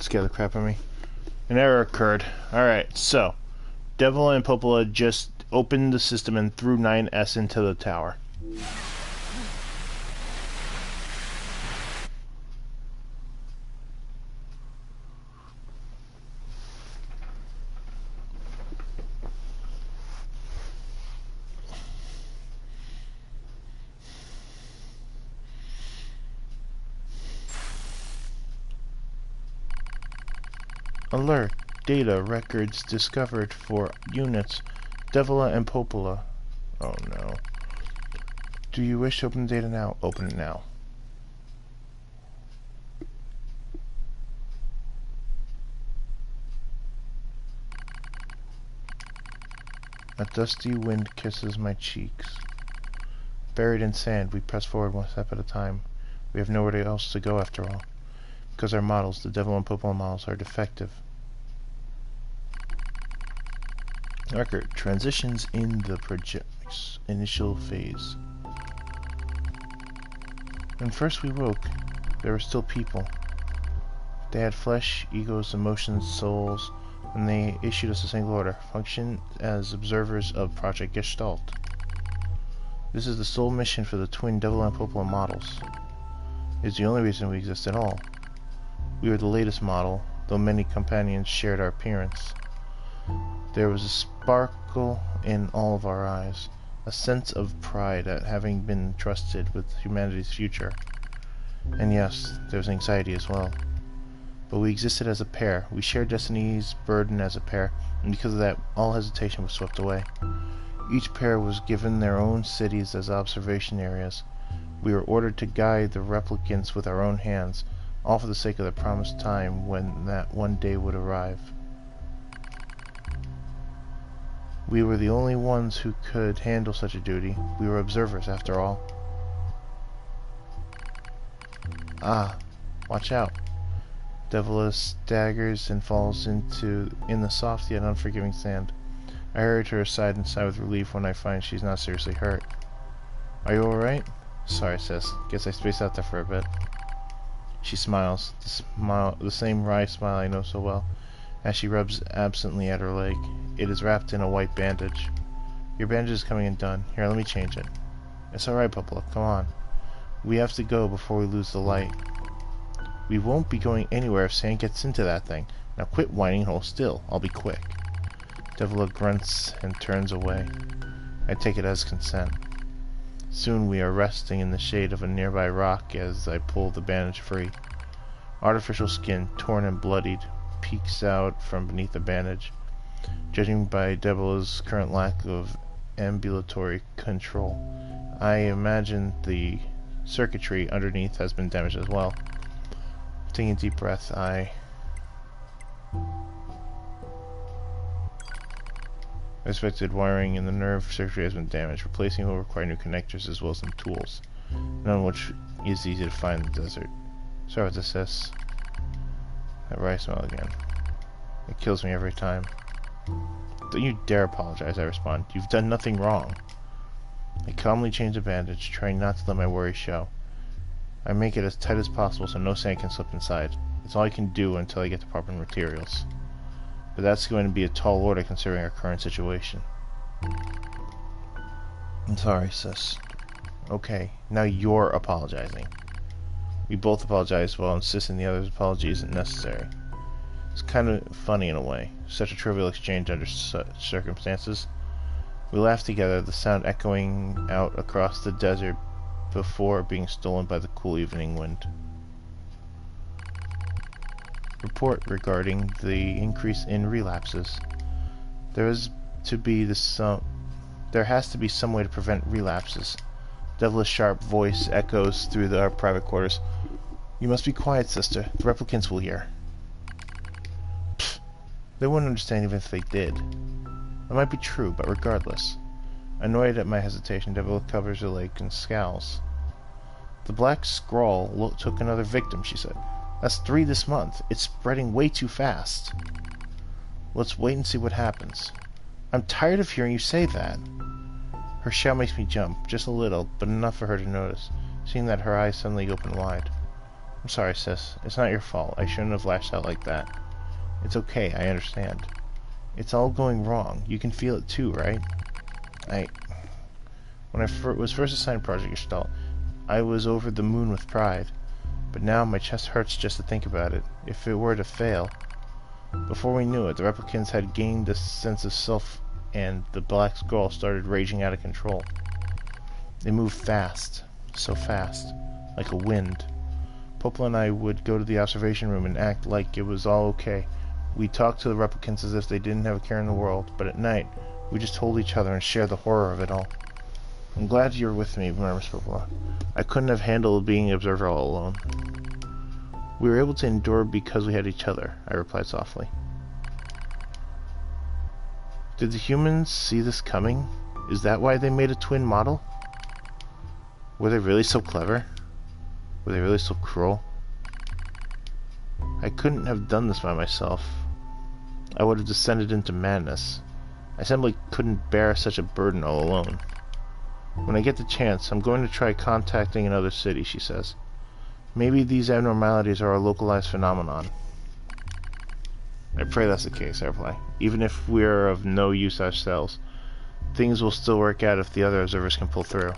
Scare the crap out of me. An error occurred. Alright, so Devil and Popola just opened the system and threw 9S into the tower. Alert! Data records discovered for units Devila and Popola. Oh no. Do you wish to open the data now? Open it now. A dusty wind kisses my cheeks. Buried in sand, we press forward one step at a time. We have nowhere else to go after all. Because our models, the Devil and Popola models, are defective. Record transitions in the project's initial phase. When first we woke, there were still people. They had flesh, egos, emotions, souls, and they issued us a single order: function as observers of Project Gestalt. This is the sole mission for the twin Devil and Popola models. It is the only reason we exist at all. We were the latest model, though many companions shared our appearance. There was a sparkle in all of our eyes, a sense of pride at having been entrusted with humanity's future. And yes, there was anxiety as well. But we existed as a pair. We shared destiny's burden as a pair, and because of that, all hesitation was swept away. Each pair was given their own cities as observation areas. We were ordered to guide the replicants with our own hands, all for the sake of the promised time when that one day would arrive. We were the only ones who could handle such a duty. We were observers, after all. Ah, watch out. Devila staggers and falls in the soft yet unforgiving sand. I hurry to her side and sigh with relief when I find she's not seriously hurt. Are you alright? Sorry, sis. Guess I spaced out there for a bit. She smiles, the same wry smile I know so well, as she rubs absently at her leg. It is wrapped in a white bandage. Your bandage is coming undone. Here, let me change it. It's alright, Popola. Come on. We have to go before we lose the light. We won't be going anywhere if sand gets into that thing. Now quit whining and hold still. I'll be quick. Devila grunts and turns away. I take it as consent. Soon we are resting in the shade of a nearby rock as I pull the bandage free. Artificial skin, torn and bloodied, peeks out from beneath the bandage. Judging by Devila's current lack of ambulatory control, I imagine the circuitry underneath has been damaged as well. Taking a deep breath, I expected wiring in the nerve circuitry has been damaged. Replacing will require new connectors as well as some tools, none of which is easy to find in the desert. Sorry about this, sis. That rice smell again. It kills me every time. Don't you dare apologize, I respond. You've done nothing wrong. I calmly change the bandage, trying not to let my worries show. I make it as tight as possible so no sand can slip inside. It's all I can do until I get the proper materials. But that's going to be a tall order considering our current situation. I'm sorry, sis. Okay, now you're apologizing. We both apologize while insisting the other's apology isn't necessary. It's kind of funny in a way, such a trivial exchange under such circumstances. We laugh together, the sound echoing out across the desert before being stolen by the cool evening wind. Report regarding the increase in relapses. There has to be some way to prevent relapses. Devilish sharp voice echoes through our private quarters. You must be quiet, sister. The replicants will hear. Pfft. They wouldn't understand even if they did. That might be true, but regardless. Annoyed at my hesitation, Devil covers her leg and scowls. The black scrawl took another victim, she said. That's 3 this month. It's spreading way too fast. Let's wait and see what happens. I'm tired of hearing you say that. Her shout makes me jump, just a little, but enough for her to notice, seeing that her eyes suddenly open wide. I'm sorry, sis. It's not your fault. I shouldn't have lashed out like that. It's okay, I understand. It's all going wrong. You can feel it too, right? When I was first assigned Project Gestalt, I was over the moon with pride. But now my chest hurts just to think about it. If it were to fail... Before we knew it, the replicants had gained a sense of self, and the Black Scroll started raging out of control. They moved fast. So fast. Like a wind. Popla and I would go to the observation room and act like it was all okay. We talked to the replicants as if they didn't have a care in the world, but at night, we just hold each other and share the horror of it all. I'm glad you're with me, murmurs Popla. I couldn't have handled being an observer all alone. We were able to endure because we had each other, I replied softly. Did the humans see this coming? Is that why they made a twin model? Were they really so clever? Were they really so cruel? I couldn't have done this by myself. I would have descended into madness. I simply couldn't bear such a burden all alone. When I get the chance, I'm going to try contacting another city, she says. Maybe these abnormalities are a localized phenomenon. I pray that's the case, I reply. Even if we're of no use ourselves, things will still work out if the other observers can pull through.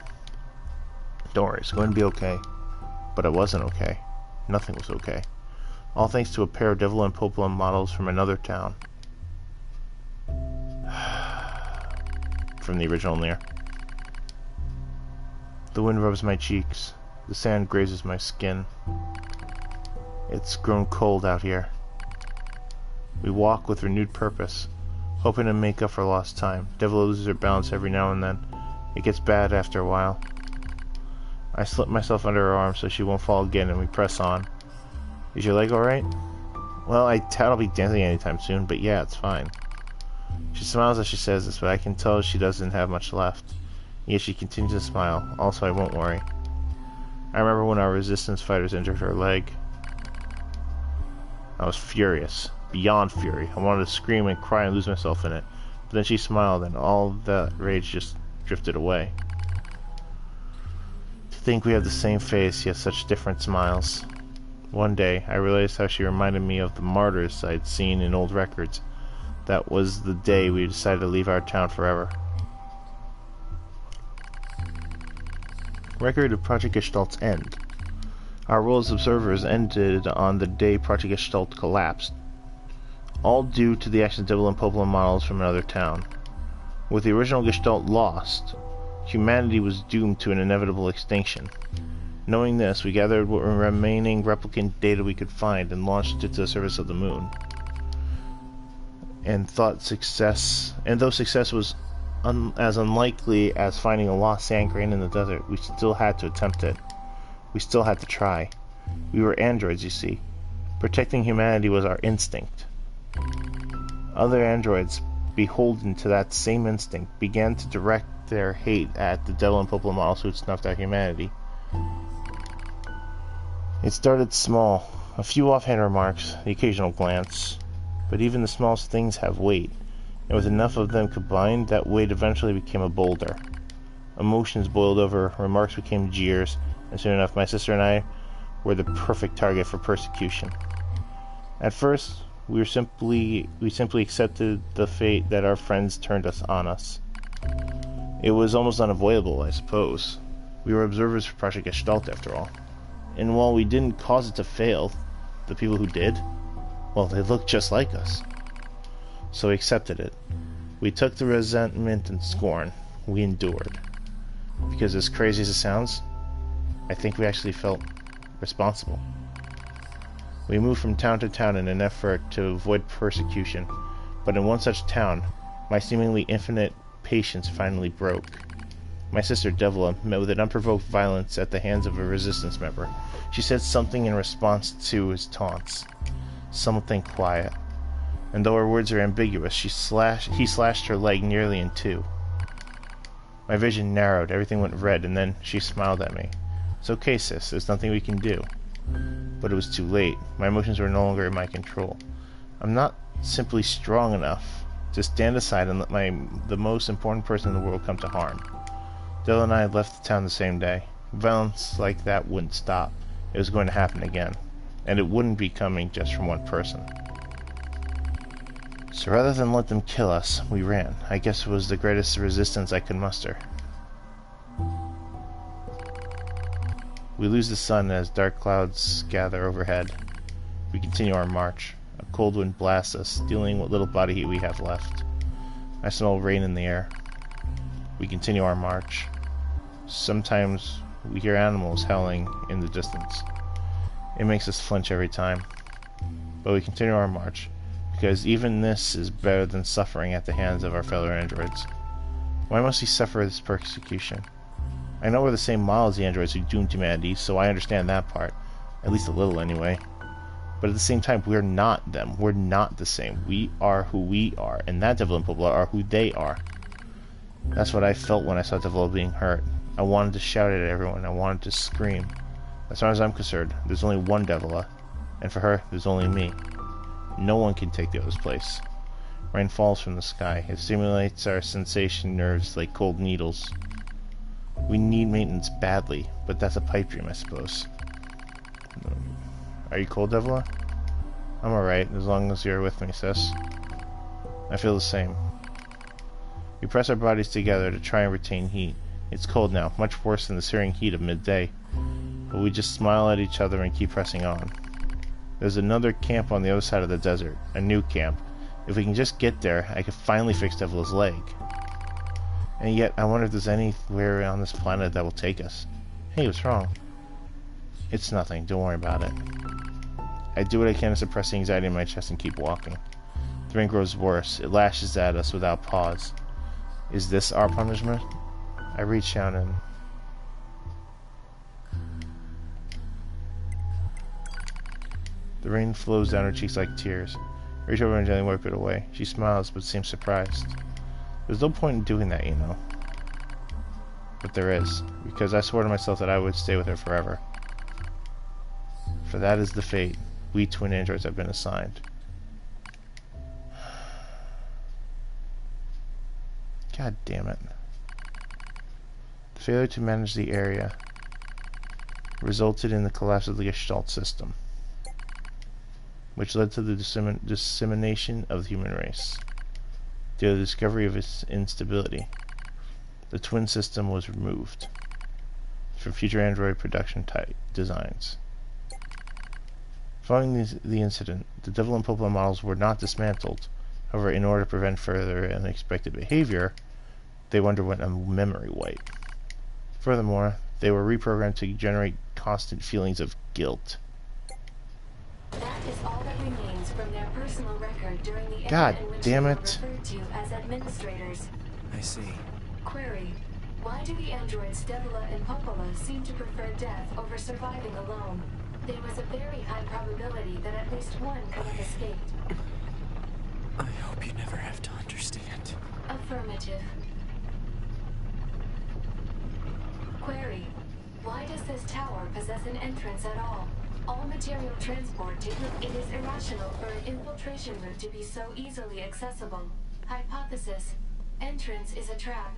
Don't worry, it's going to be okay. But it wasn't okay. Nothing was okay. All thanks to a pair of Devil and Popla models from another town. From the original Nier. The wind rubs my cheeks. The sand grazes my skin. It's grown cold out here. We walk with renewed purpose, hoping to make up for lost time. Devil loses her balance every now and then. It gets bad after a while. I slip myself under her arm so she won't fall again, and we press on. Is your leg alright? Well, I doubt I'll be dancing anytime soon, but yeah, it's fine. She smiles as she says this, but I can tell she doesn't have much left. Yet she continues to smile. Also, I won't worry. I remember when our resistance fighters injured her leg. I was furious. Beyond fury. I wanted to scream and cry and lose myself in it. But then she smiled and all that rage just drifted away. To think we have the same face, yet such different smiles. One day, I realized how she reminded me of the martyrs I'd seen in old records. That was the day we decided to leave our town forever. Record of Project Gestalt's end. Our role as observers ended on the day Project Gestalt collapsed. All due to the action of Devil and Popla models from another town. With the original Gestalt lost, humanity was doomed to an inevitable extinction. Knowing this, we gathered what remaining replicant data we could find and launched it to the surface of the moon. And though success was as unlikely as finding a lost sand grain in the desert, we still had to attempt it. We still had to try. We were androids, you see. Protecting humanity was our instinct. Other androids, beholden to that same instinct, began to direct their hate at the Devil and Popla models who had snuffed out humanity. It started small, a few offhand remarks, the occasional glance, but even the smallest things have weight, and with enough of them combined, that weight eventually became a boulder. Emotions boiled over, remarks became jeers, and soon enough my sister and I were the perfect target for persecution. At first, we simply accepted the fate that our friends turned us on us. It was almost unavoidable, I suppose. We were observers for Project Gestalt, after all. And while we didn't cause it to fail, the people who did, well, they looked just like us. So we accepted it. We took the resentment and scorn. We endured. Because as crazy as it sounds, I think we actually felt responsible. We moved from town to town in an effort to avoid persecution, but in one such town, my seemingly infinite patience finally broke. My sister Devla met with an unprovoked violence at the hands of a resistance member. She said something in response to his taunts. Something quiet. And though her words are ambiguous, he slashed her leg nearly in two. My vision narrowed, everything went red, and then she smiled at me. It's okay, sis, there's nothing we can do. But it was too late. My emotions were no longer in my control. I'm not simply strong enough to stand aside and let the most important person in the world come to harm. Dell and I left the town the same day. Violence like that wouldn't stop. it was going to happen again. And it wouldn't be coming just from one person. So rather than let them kill us, we ran. I guess it was the greatest resistance I could muster. We lose the sun as dark clouds gather overhead. We continue our march. A cold wind blasts us, stealing what little body heat we have left. I smell rain in the air. We continue our march. Sometimes we hear animals howling in the distance. It makes us flinch every time. But we continue our march, because even this is better than suffering at the hands of our fellow androids. Why must we suffer this persecution? I know we're the same model as the androids who doomed humanity, so I understand that part. At least a little, anyway. But at the same time, we're not them. We're not the same. We are who we are, and that Devil and Popola are who they are. That's what I felt when I saw Devil being hurt. I wanted to shout at everyone. I wanted to scream. As far as I'm concerned, there's only one Devila, and for her, there's only me. No one can take the other's place. Rain falls from the sky. It stimulates our sensation nerves like cold needles. We need maintenance badly, but that's a pipe dream, I suppose. Are you cold, Devila? I'm alright, as long as you're with me, sis. I feel the same. We press our bodies together to try and retain heat. It's cold now, much worse than the searing heat of midday. But we just smile at each other and keep pressing on. There's another camp on the other side of the desert. A new camp. If we can just get there, I could finally fix Devila's leg. And yet, I wonder if there's anywhere on this planet that will take us. Hey, what's wrong? It's nothing. Don't worry about it. I do what I can to suppress the anxiety in my chest and keep walking. The rain grows worse. It lashes at us without pause. Is this our punishment? I reach down and... The rain flows down her cheeks like tears. I reach over and gently wipe it away. She smiles but seems surprised. There's no point in doing that, you know. But there is, because I swore to myself that I would stay with her forever. For that is the fate we twin androids have been assigned. God damn it. The failure to manage the area resulted in the collapse of the Gestalt system, which led to the dissemination of the human race. Due to the discovery of its instability, the twin system was removed for future android production type designs. Following the incident, the Devil and Popola models were not dismantled. However, in order to prevent further unexpected behavior, they underwent a memory wipe. Furthermore, they were reprogrammed to generate constant feelings of guilt. That is all that remains from their personal record during the God era in which damn they were it. referred to as administrators. I see. Query: why do the androids Devila and Popola seem to prefer death over surviving alone? There was a very high probability that at least one could have escaped. I hope you never have to understand. Affirmative. Query: why does this tower possess an entrance at all? All material transport it is irrational for an infiltration route to be so easily accessible. Hypothesis: entrance is a trap.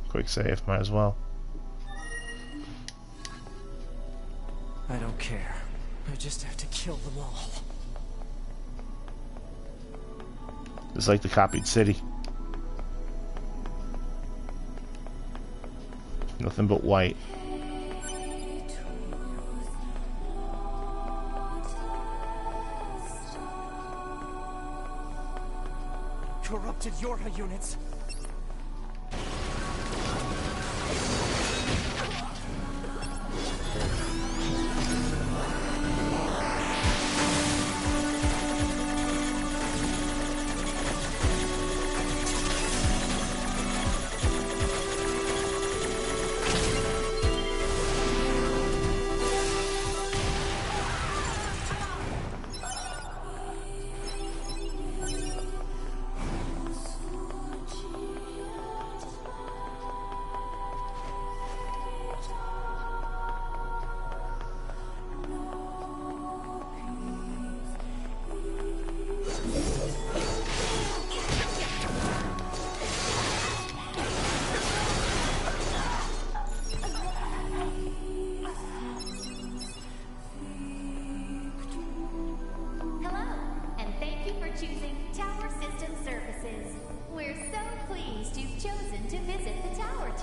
Quick save, might as well. I don't care. I just have to kill them all. It's like the copied city. Nothing but white. Corrupted Yorha units.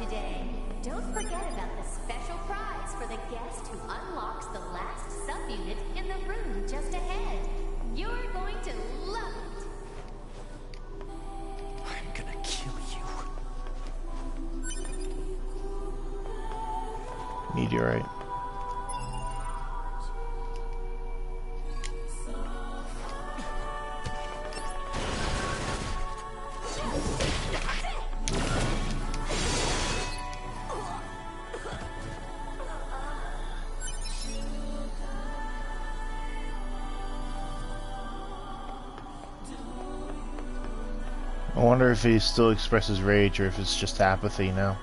today. Don't forget about the special prize for the guest who unlocks the last subunit in the room just ahead. You're going to love it. I'm gonna kill you. Meteorite. I wonder if he still expresses rage or if it's just apathy now.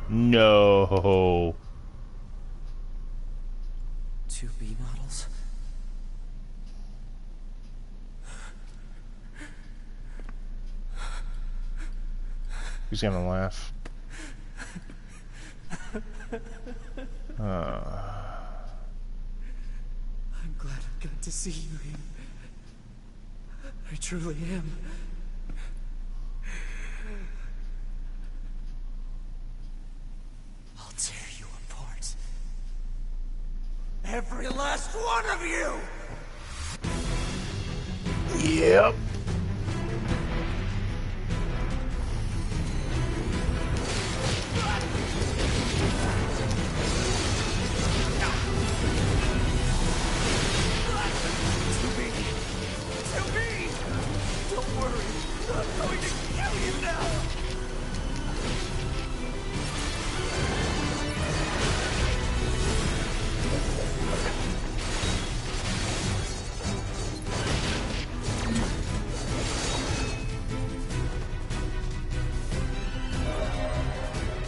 No. 2B models? He's gonna laugh. I'm glad I got to see you again. I truly am. I'll tear you apart. Every last one of you! Yep. Don't worry, I'm going to kill you now!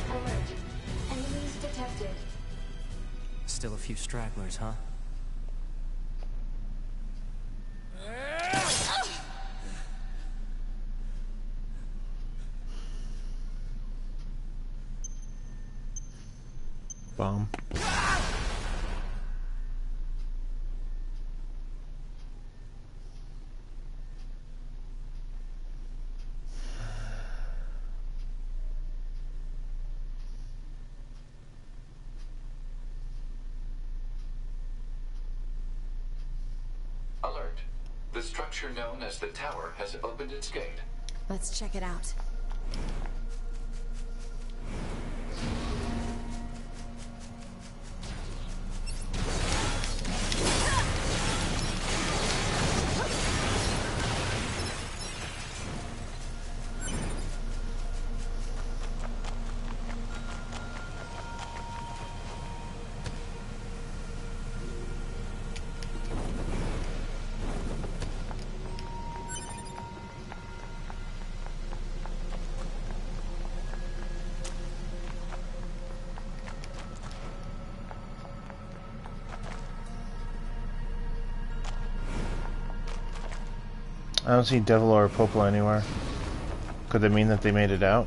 Alert. Enemies detected. Still a few stragglers, huh? Bomb. Alert. The structure known as the tower has opened its gate. Let's check it out. I don't see Devil or Popo anywhere. Could that mean that they made it out?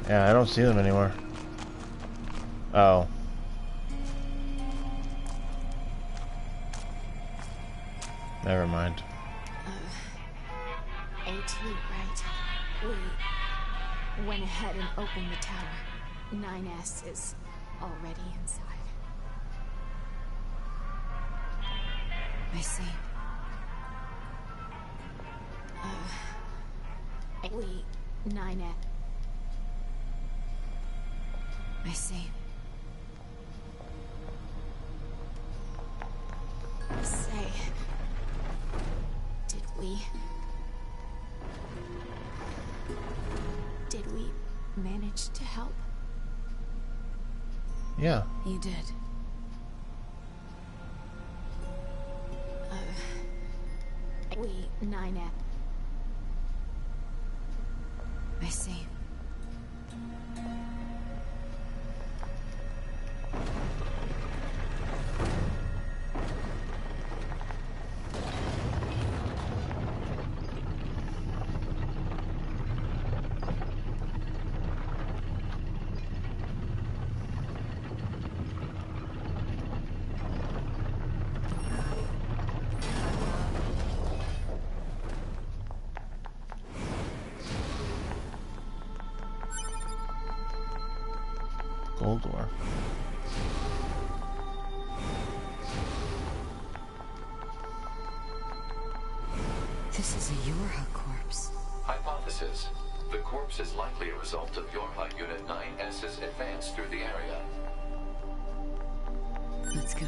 Yeah, I don't see them anywhere. Oh. Never mind. AT, right? We went ahead and opened the tower. 9S is already inside. I see. We 9S. I see. Say, did we manage to help? Yeah. You did. We 9S. I see. This is a Yorha corpse. Hypothesis. The corpse is likely a result of Yorha Unit 9S's advance through the area. Let's go.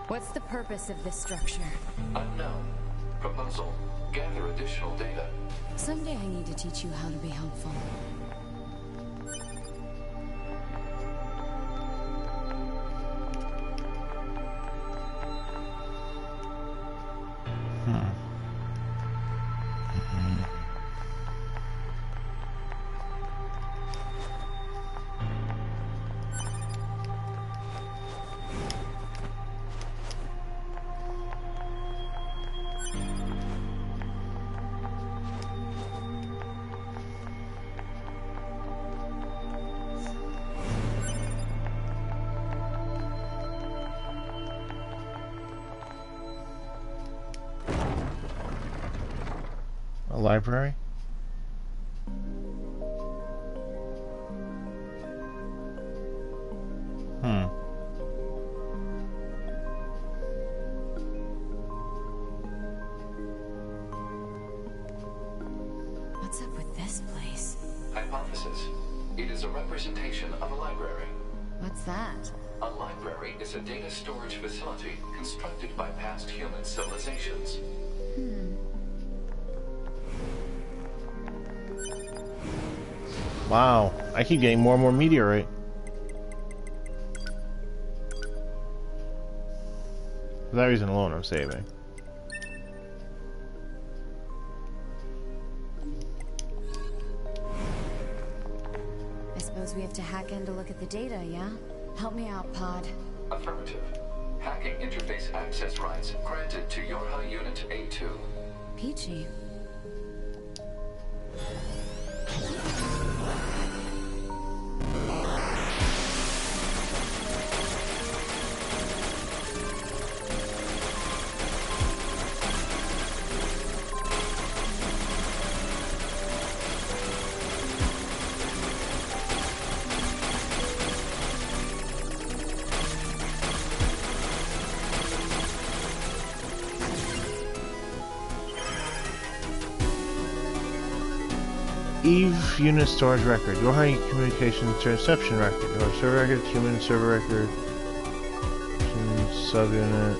What's the purpose of this structure? Unknown. Proposal. Gather additional data. Someday I need to teach you how to be helpful. A library? What's up with this place? Hypothesis. It is a representation of a library. What's that? A library is a data storage facility constructed by past human civilizations. Wow, I keep getting more and more meteorite. For that reason alone, I'm saving. I suppose we have to hack in to look at the data, yeah? Help me out, Pod. Affirmative. Hacking interface access rights granted to Yorha Unit A2. Peachy. Eve unit storage record. Yorha communications reception record. Your server record, human server record. Human subunit.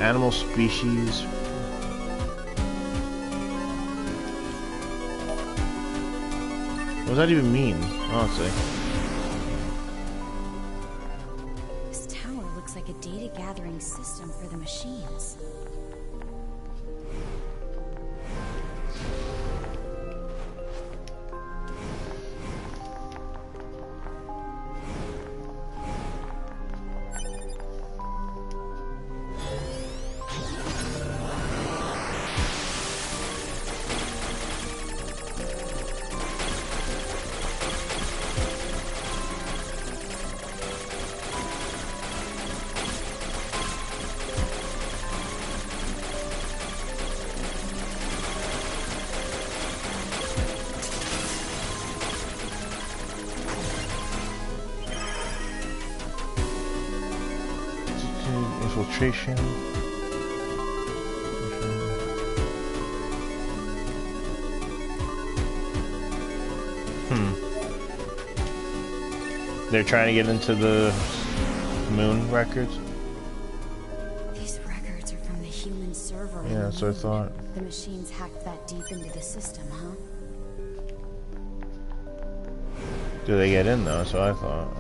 Animal species. What does that even mean, honestly? This tower looks like a data gathering system for the machines. Infiltration. They're trying to get into the moon records. These records are from the human server. Yeah, that's what I thought. The machines hacked that deep into the system, huh? Do they get in though? So I thought.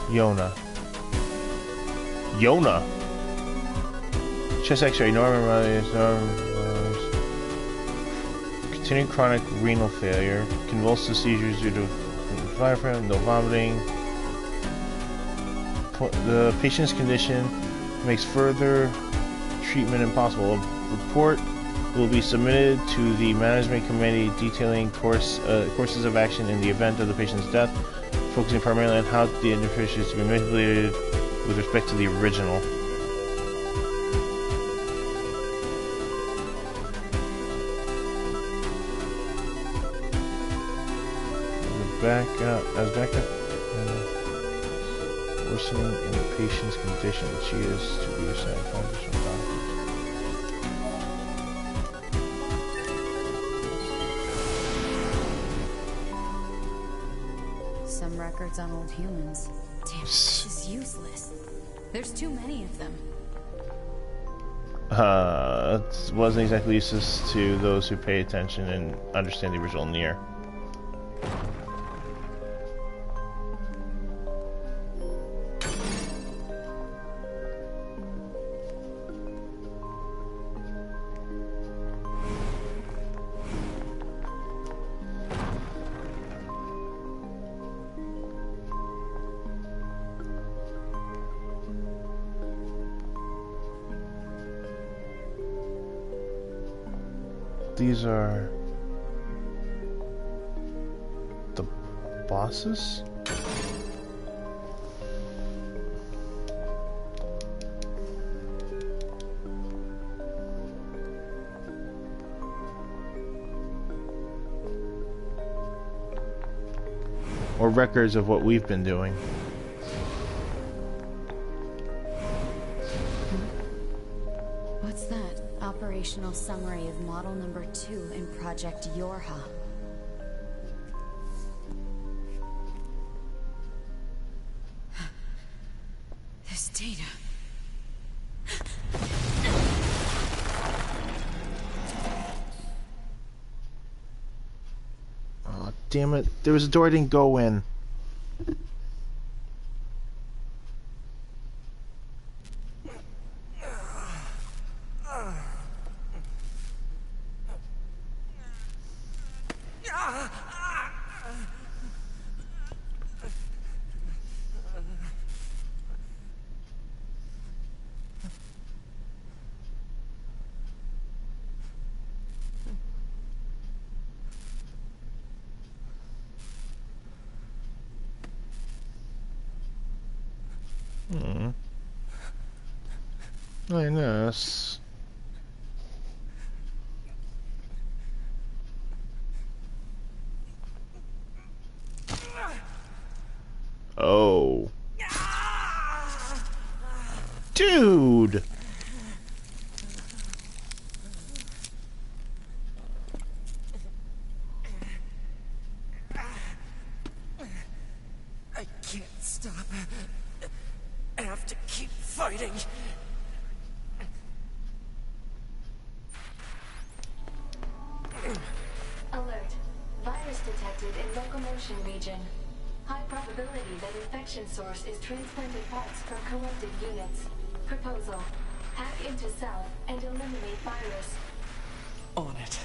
Yona. Yona. Chest X-ray. Continuing chronic renal failure. Convulsive seizures due to diaphragm. No vomiting. The patient's condition makes further treatment impossible. A report will be submitted to the management committee detailing courses of action in the event of the patient's death, focusing primarily on how the information is to be manipulated with respect to the original. As backup, worsening in the patient's condition, she is to be assigned 5 additional doctors. Some records on old humans. Damn, this is useless. There's too many of them. It wasn't exactly useless to those who pay attention and understand the original Nier. These are the bosses? Or records of what we've been doing. What's that? Operational summary of model number 2 in Project Yorha. This data. Oh, damn it. There was a door I didn't go in. Nice. Oh. Dude! I can't stop. I have to keep fighting. Alert. Virus detected in locomotion region. High probability that infection source is transplanted parts from corrupted units. Proposal. Hack into self and eliminate virus. On it.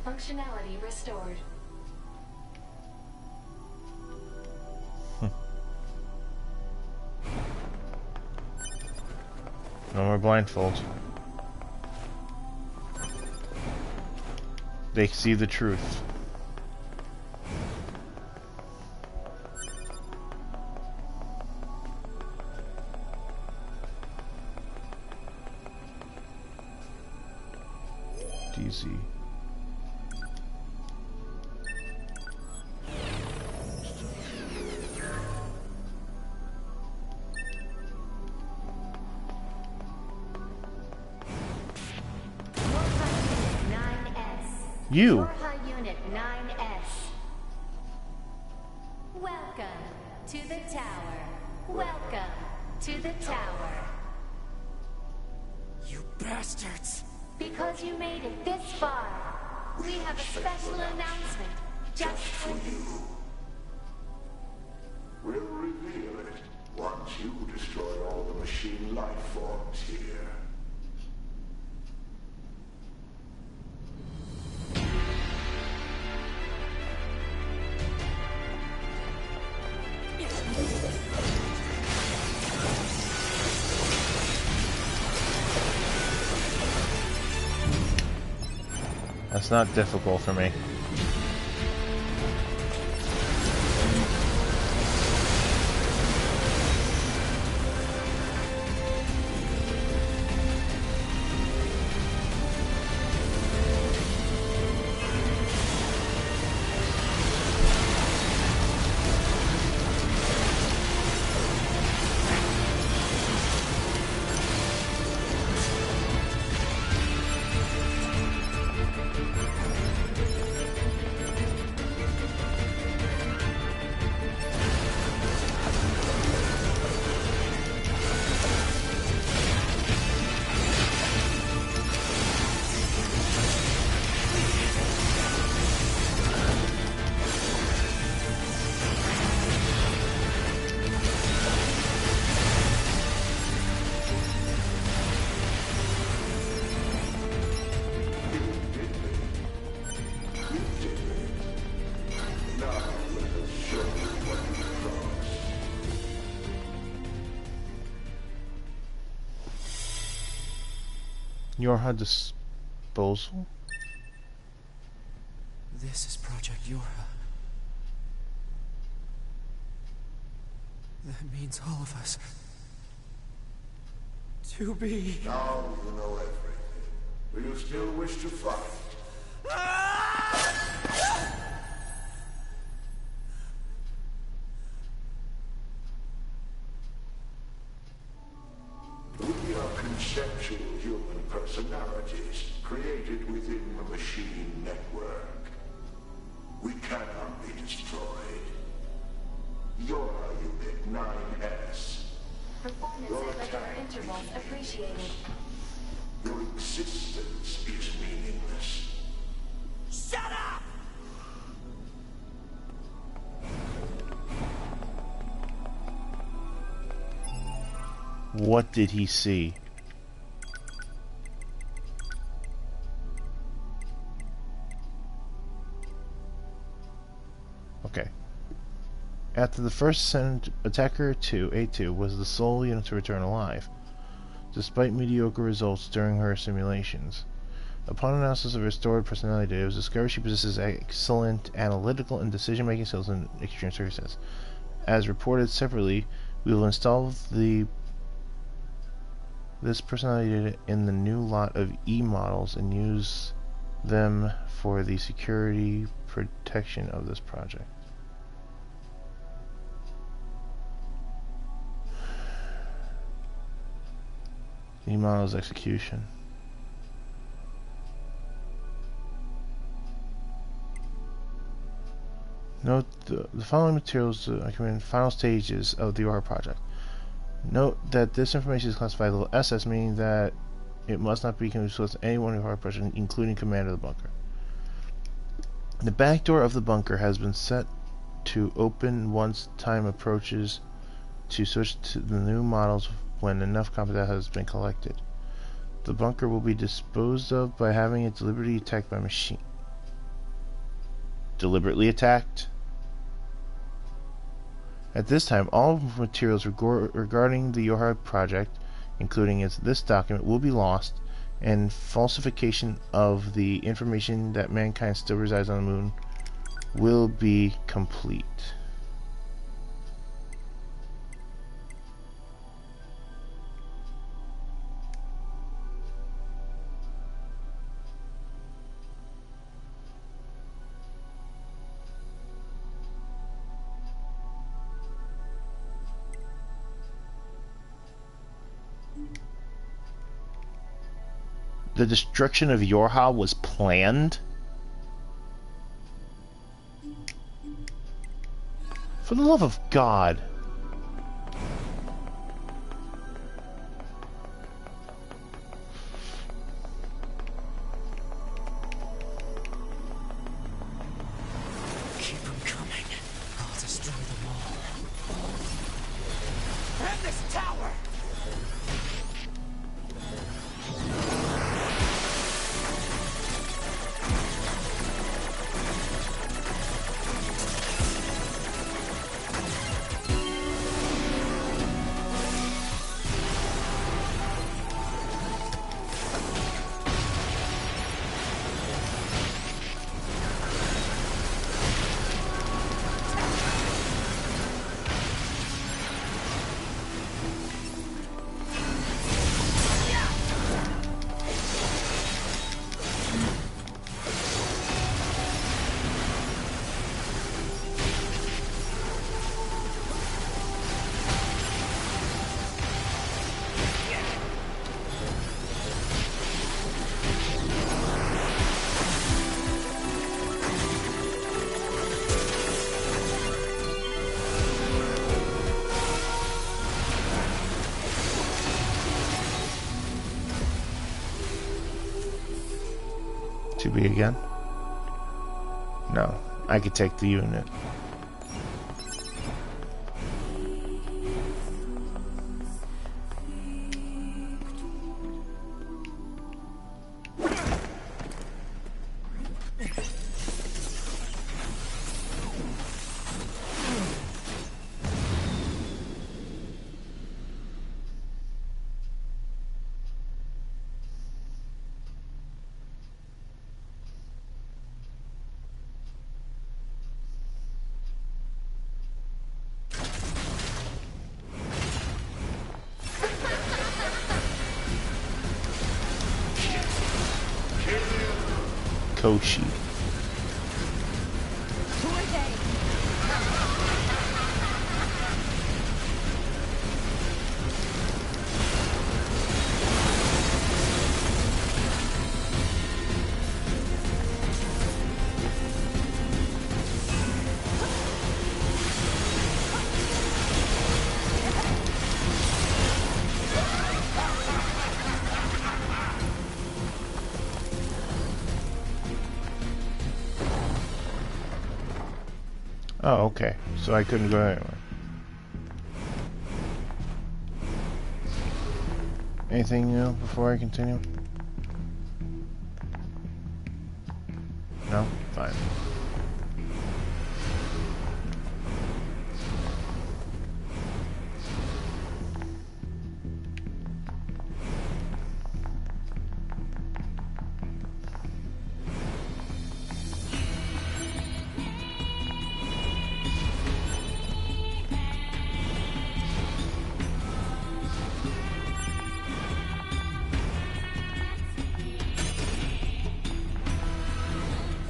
Functionality restored. No more blindfolds. They see the truth. DZ. You! Yorha Unit 9S. Welcome to the tower. Welcome to the tower. You bastards! Because you made it this far, we have a special announcement just for you. We'll reveal it once you destroy all the machine life forms here. That's not difficult for me. Yorha disposal? This is Project Yorha. That means all of us. To be... Now you know everything. Do you still wish to fight? We are conceptual human personalities created within the machine network. We cannot be destroyed. You're Unit 9S. Performance at regular intervals appreciated. Your existence is meaningless. Shut up! What did he see? Okay. After the first ascent, Attacker 2, A2, was the sole unit to return alive, despite mediocre results during her simulations. Upon analysis of her stored personality data, it was discovered she possesses excellent analytical and decision-making skills and extreme success. As reported separately, we will install this personality data in the new lot of E models and use them for the security protection of this project. E models execution. Note the following materials document final stages of the OR project. Note that this information is classified level SS, meaning that it must not be communicated to anyone in the OR project, including commander of the bunker. The back door of the bunker has been set to open once time approaches to switch to the new models when enough competent has been collected. The bunker will be disposed of by having it deliberately attacked by machine. Deliberately attacked? At this time, all materials regarding the Yorha project, including this document, will be lost, and falsification of the information that mankind still resides on the moon will be complete. The destruction of Yorha was planned? For the love of God. Keep them coming. I'll destroy them all. And this tower! To be again? No, I could take the unit. Koshi. Who are they? Oh, okay. So I couldn't go anywhere. Anything new before I continue? No? Fine.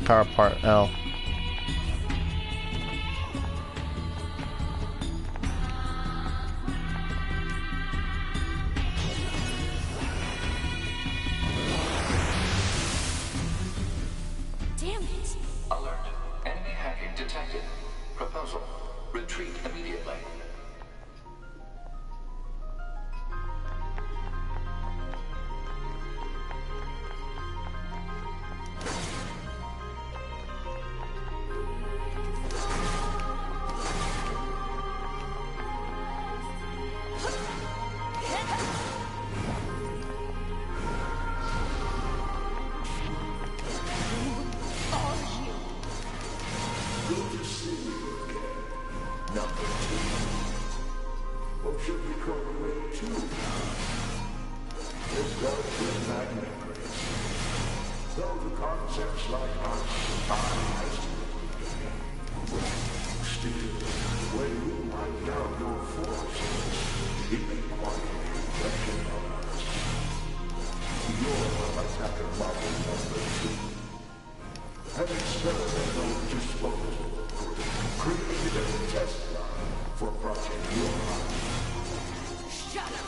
Power part L. Damn it. Alert. Enemy hacking detected. Proposal. Retreat immediately. Good to see you again. Number 2. Or should we call you A2? There's got to be a magnet race. Though the concepts like us are still, when you wind down your forces, it may quietly impression on us. You're attacker model number 2. An experimental disposal created a test line for Project Nier. Shut up.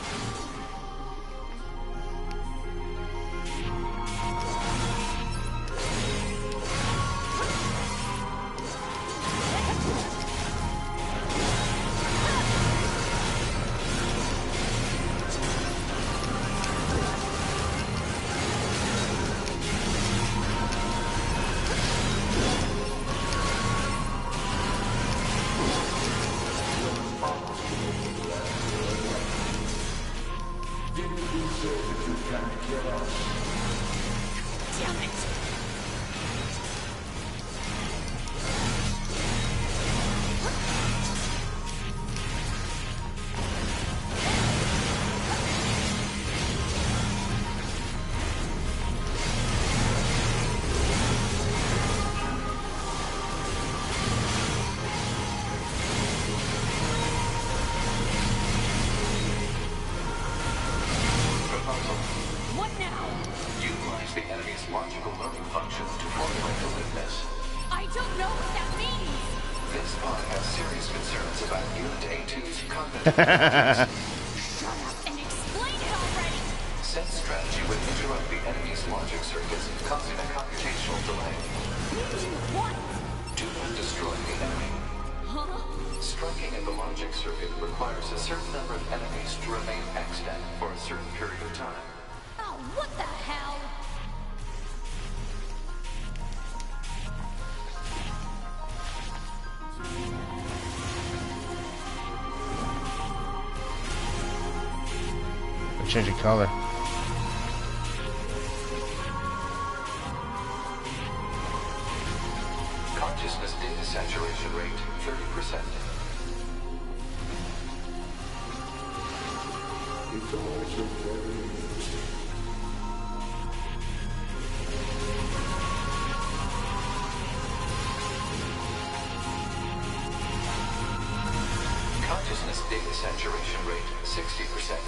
logical learning function to formulate the witness. I don't know what that means! This pod has serious concerns about Unit A2's cognitive abilities. Shut up and explain it already! Sense strategy would interrupt the enemy's logic circuits, causing a computational delay. What? Do not destroy the enemy. Huh? Striking at the logic circuit requires a certain number of enemies to remain extant for a certain period of time. Oh, what the hell? Changing color. Consciousness data saturation rate 30%. It's also very interesting. Consciousness data saturation rate 60%.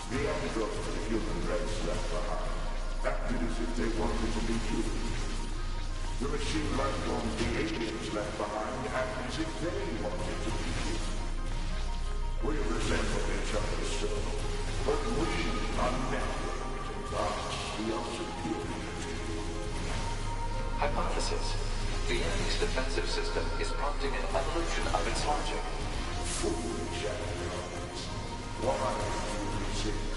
The antidote to the human race left behind acted as if they wanted to be human. The machine life forms the aliens left behind acted as if they wanted to be human. We resemble each other so, but we are networked and thus we are superior to you. Hypothesis. The enemy's defensive system is prompting an evolution of its logic. Foolish androids. Why do you resist?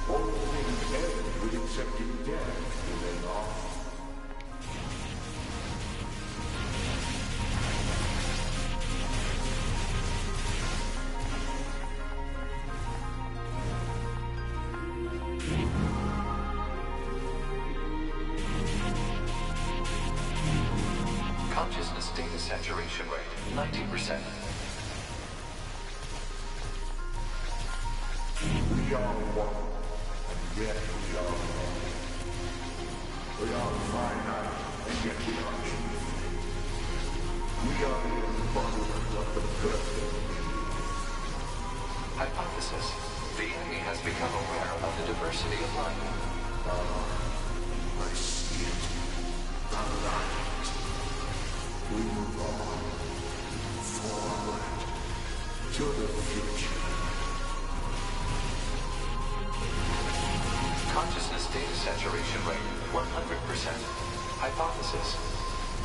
All things end with accepting death, do they not? Consciousness data saturation rate 90%. We are one, and yet we are one. We are finite, and yet we are infinite. We are the embodiment of the perfect being. Hypothesis. The enemy has become aware of the diversity of life. I see it. The light. We move on. Forward. To the future. Consciousness data saturation rate 100%. Hypothesis.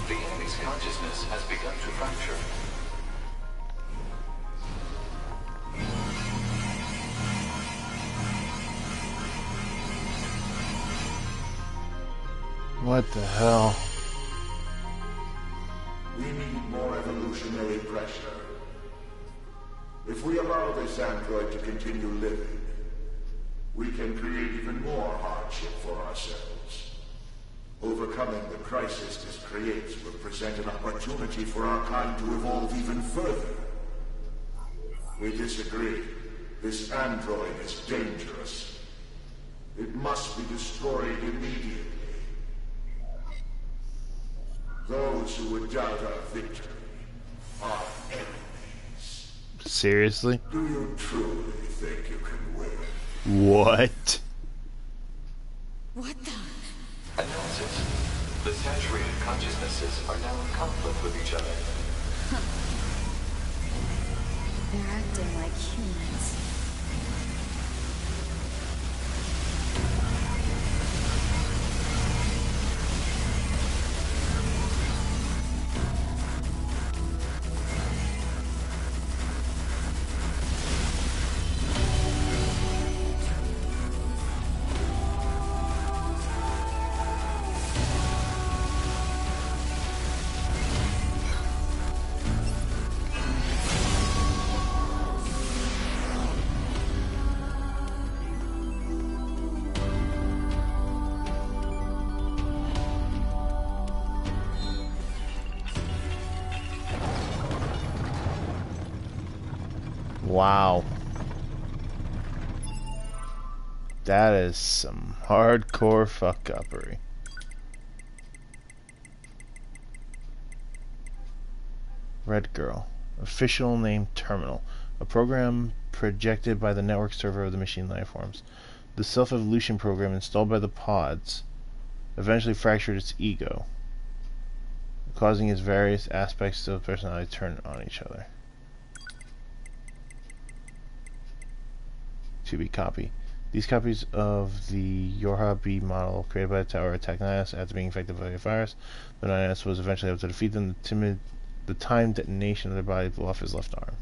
The enemy's consciousness has begun to fracture. What the hell? We need more evolutionary pressure. If we allow this android to continue living, we can create even more hardship for ourselves. Overcoming the crisis this creates will present an opportunity for our kind to evolve even further. We disagree. This android is dangerous. It must be destroyed immediately. Those who would doubt our victory are enemies. Seriously? Do you truly think you can win? What? What the? Analysis. The saturated consciousnesses are now in conflict with each other. They're acting like humans. Wow. That is some hardcore fuck-uppery. Red Girl. Official name Terminal. a program projected by the network server of the machine lifeforms. The self-evolution program installed by the pods eventually fractured its ego, causing its various aspects of personality to turn on each other. To be copied. These copies of the Yorha B model created by the tower attacked 9S after being infected by a virus. The 9S was eventually able to defeat them. The timed detonation of their body blew off his left arm.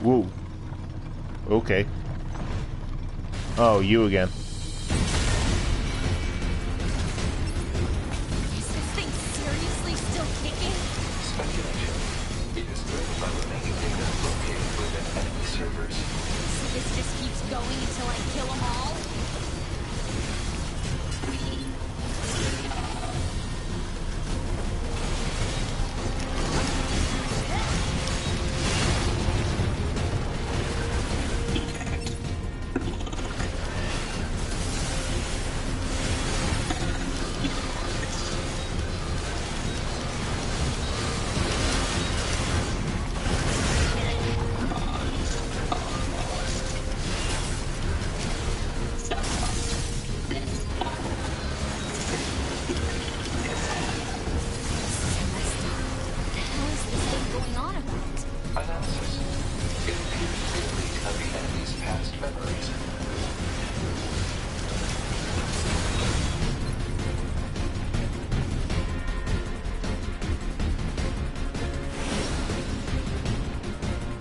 Whoa. Okay. Oh, you again. Is this thing seriously still kicking? Speculation. It is driven by remaining data located within enemy servers. So this just keeps going until I kill them all? Analysis. It appears to leak of the enemy's past memories.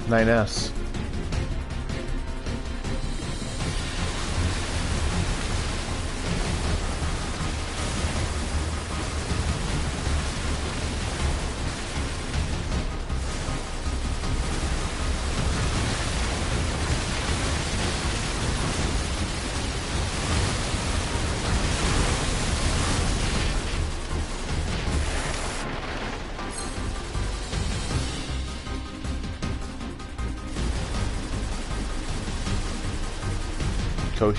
Nine S. Coach.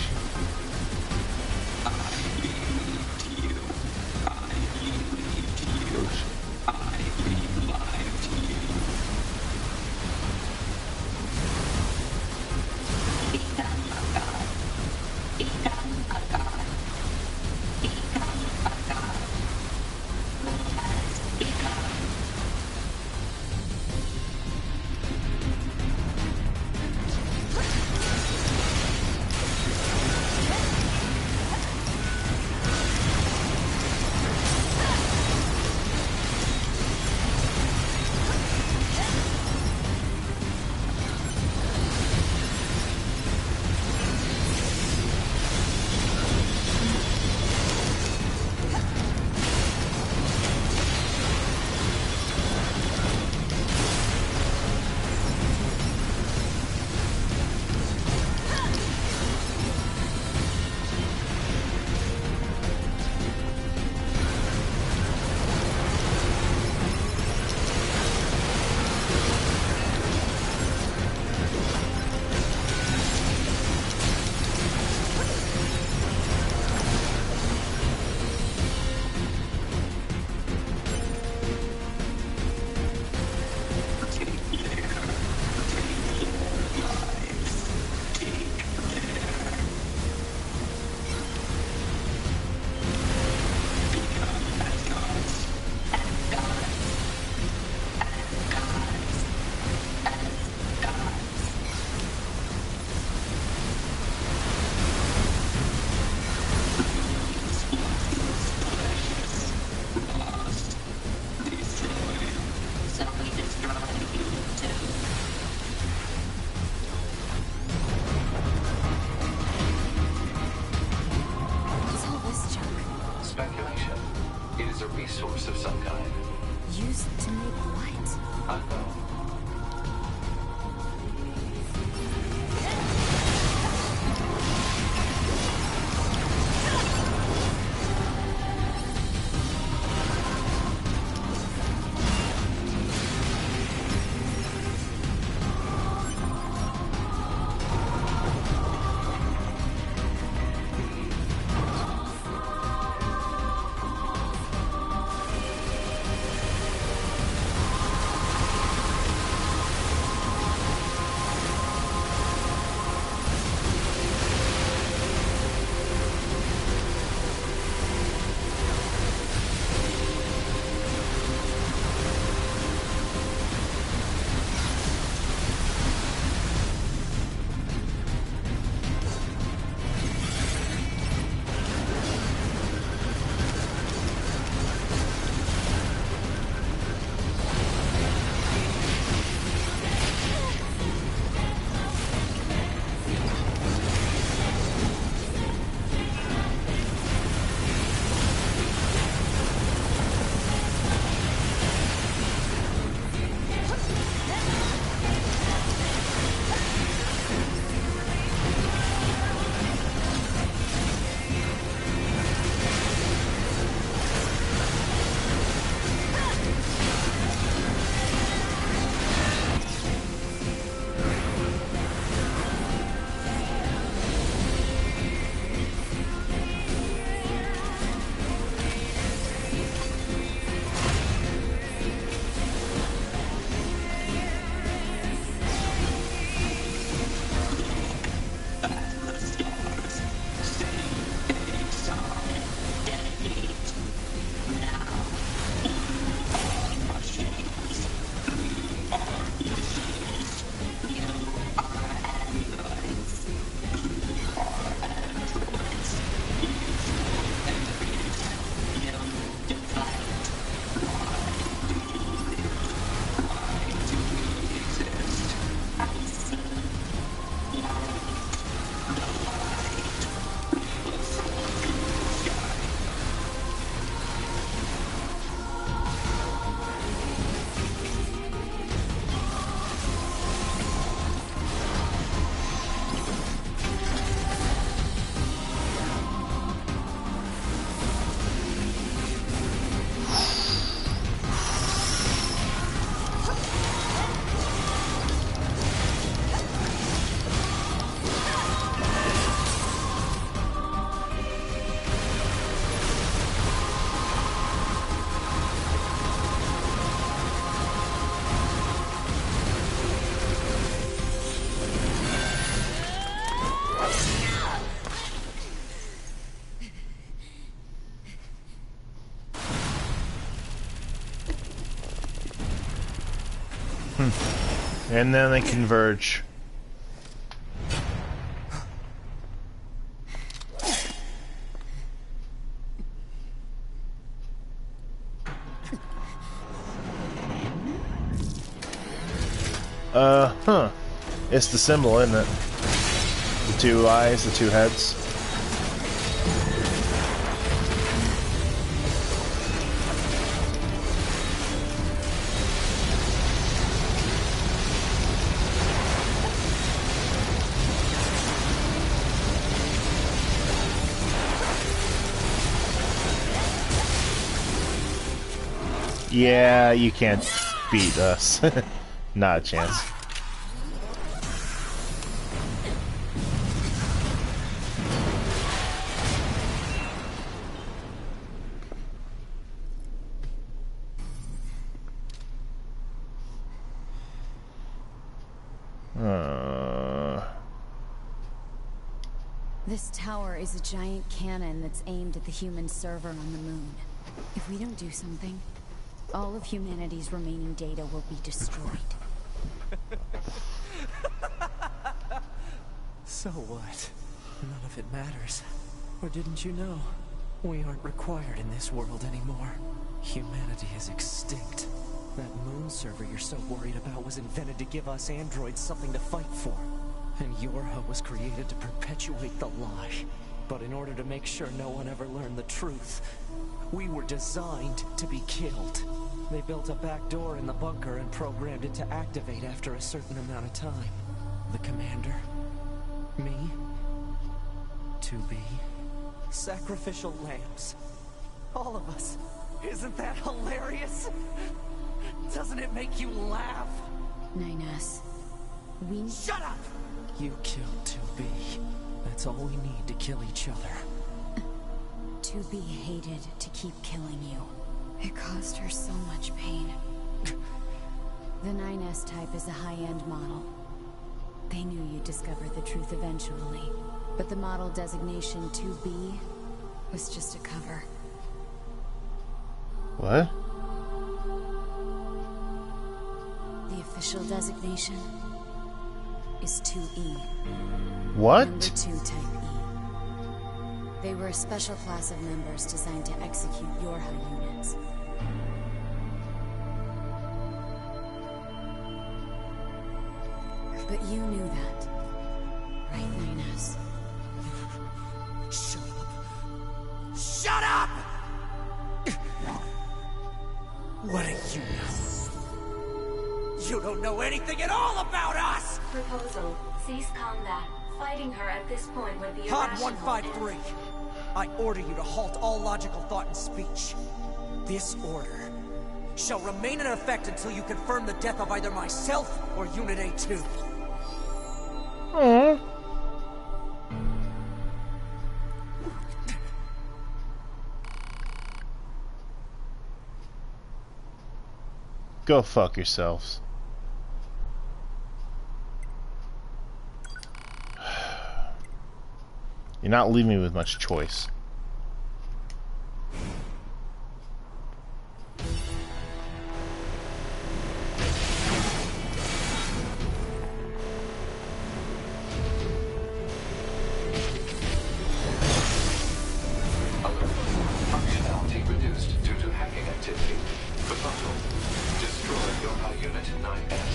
And then they converge. Huh. It's the symbol, isn't it? The two eyes, the two heads. Yeah, you can't beat us. Not a chance. This tower is a giant cannon that's aimed at the human server on the moon. If we don't do something, all of humanity's remaining data will be destroyed. So what? None of it matters. Or didn't you know? We aren't required in this world anymore. Humanity is extinct. That moon server you're so worried about was invented to give us androids something to fight for. And Yorha was created to perpetuate the lie. But in order to make sure no one ever learned the truth, we were designed to be killed. They built a back door in the bunker and programmed it to activate after a certain amount of time. The commander, me, 2B, sacrificial lambs. All of us. Isn't that hilarious? Doesn't it make you laugh? 9S. We... Shut up! You killed 2B. That's all we need to kill each other. 2B hated to keep killing you. It caused her so much pain. The 9S type is a high-end model. They knew you'd discover the truth eventually. But the model designation 2B was just a cover. What? The official designation is 2E. What? Number 2 type E. They were a special class of members designed to execute Yorha units. But you knew that, right, 9S? Shut up! Shut up! What do you know? You don't know anything at all about us! Proposal. Cease combat. Fighting her at this point would be Pod irrational. 153. I order you to halt all logical thought and speech. This order shall remain in effect until you confirm the death of either myself or Unit A2. Aww. Go fuck yourselves. You're not leaving me with much choice. Functionality reduced due to hacking activity. Proposal. Destroy Yorha Unit 9S.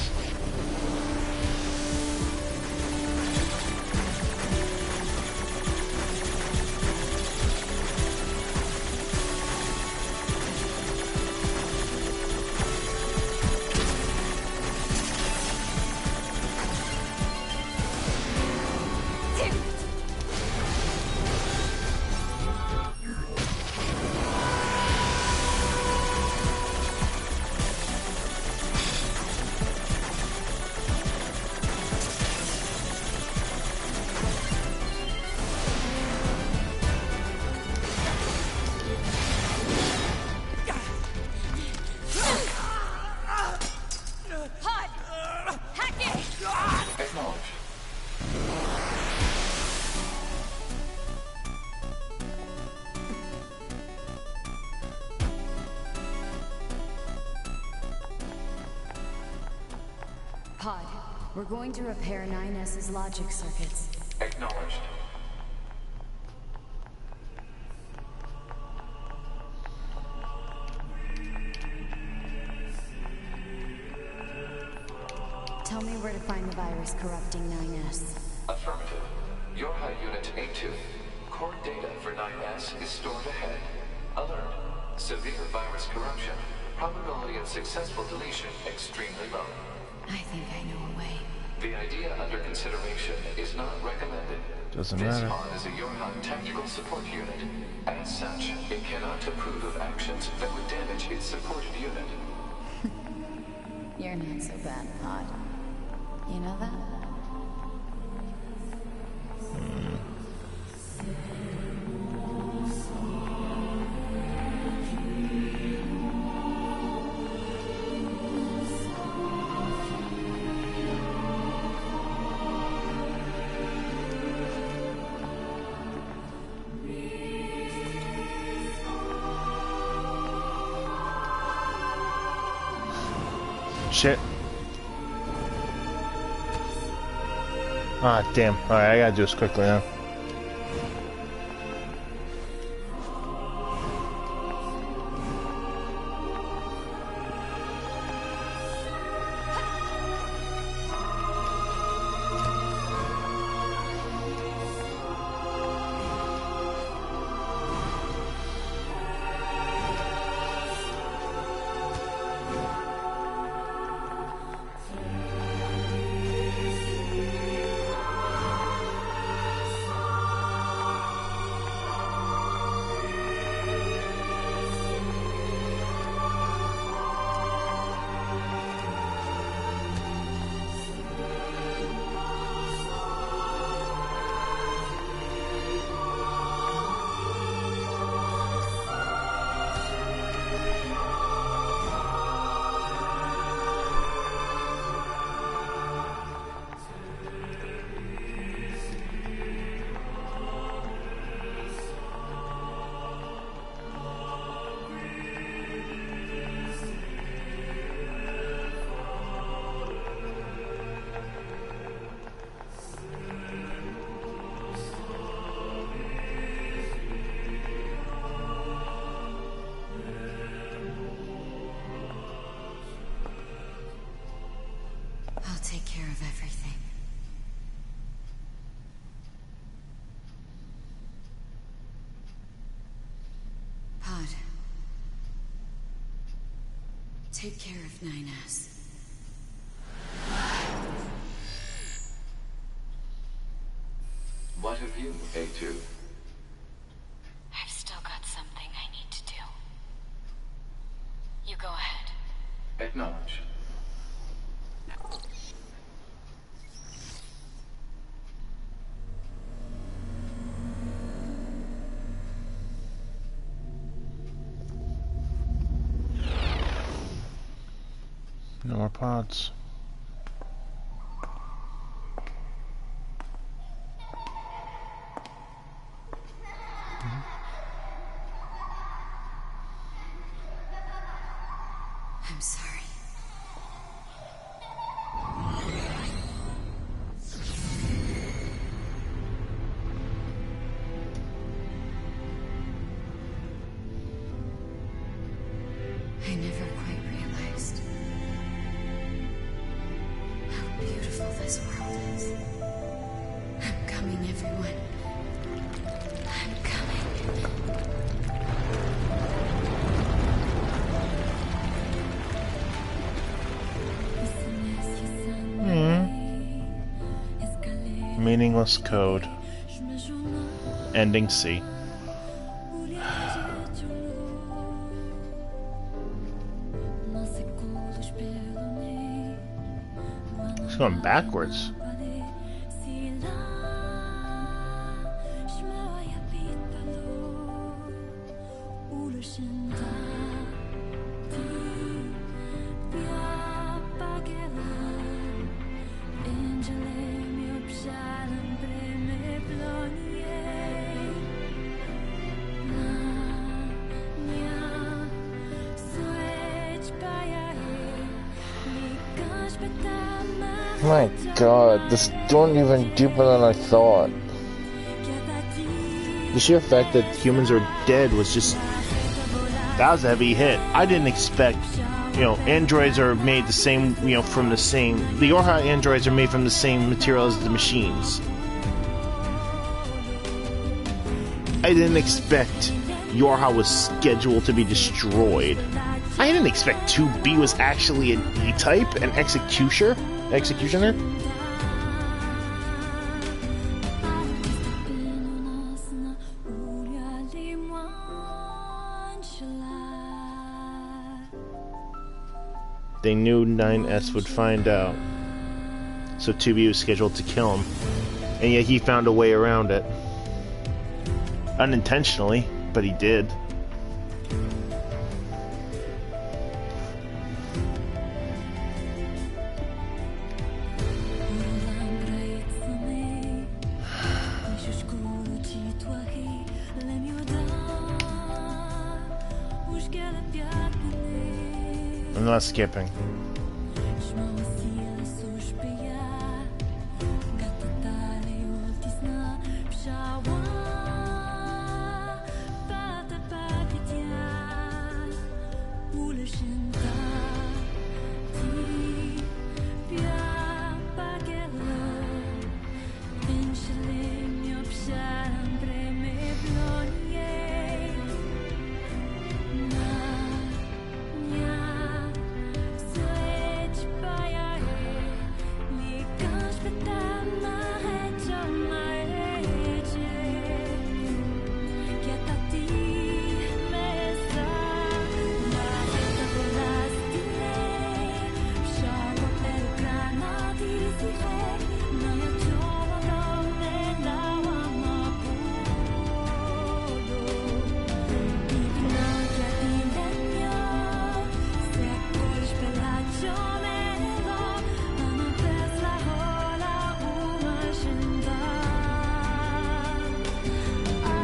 We're going to repair 9S's logic circuits. Acknowledged. Tell me where to find the virus corrupting 9S. Affirmative. Yorha Unit A2. Core data for 9S is stored ahead. Alert. Severe virus corruption. Probability of successful deletion extremely low. I think I know a way. The idea under consideration is not recommended. Doesn't This matter. pod is a Yorha tactical support unit. As such, it cannot approve of actions that would damage its supported unit. You're not so bad, Pod. You know that? Shit. Ah, damn. Alright, I gotta do this quickly now. I'll take care of everything. Pod. Take care of 9S. What have you, A2? I've still got something I need to do. You go ahead. Acknowledged. No more pods. I'm sorry. I never quite realized how beautiful this world is. I'm coming, everyone. I'm coming. Meaningless code. Ending C. It's going backwards. My god, this going even deeper than I thought. The sheer fact that humans are dead was just... That was a heavy hit. I didn't expect... You know, androids are made the same, you know, from the same... The Orha androids are made from the same material as the machines. I didn't expect Yorha was scheduled to be destroyed. I didn't expect 2B was actually an E-type, an executioner. They knew 9S would find out, so 2B was scheduled to kill him, and yet he found a way around it. Unintentionally, but he did. I'm not skipping.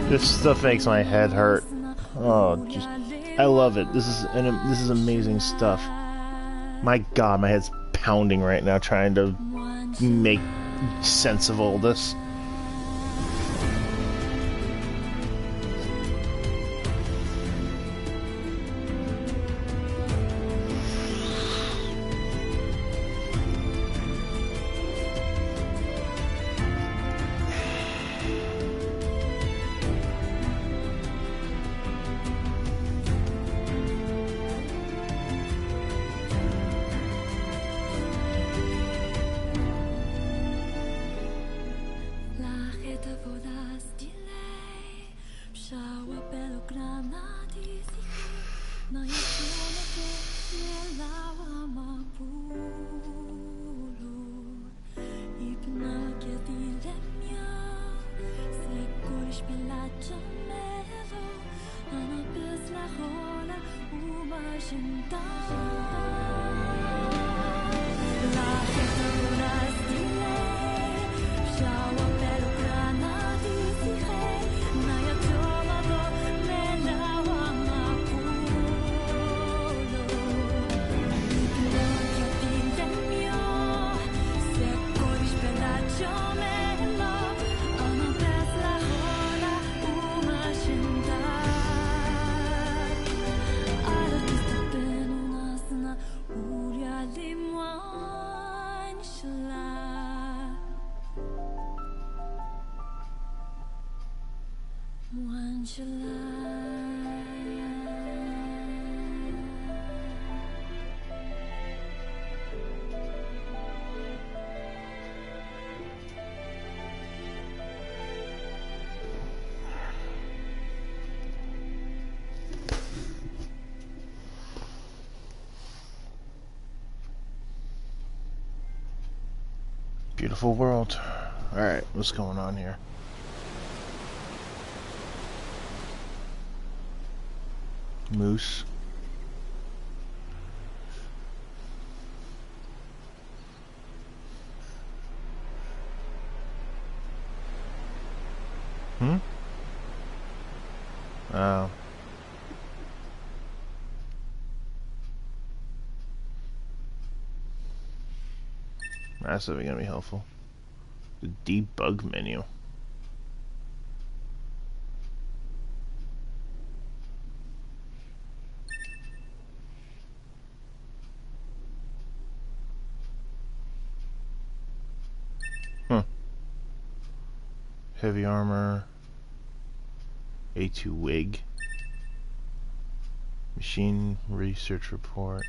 This stuff makes my head hurt. Oh, just I love it. This is amazing stuff. My God, my head's pounding right now trying to make sense of all this. Beautiful world. Alright, what's going on here? Moose. Oh. That's definitely gonna be helpful. The debug menu. Huh. Heavy armor. A2 wig. Machine research report.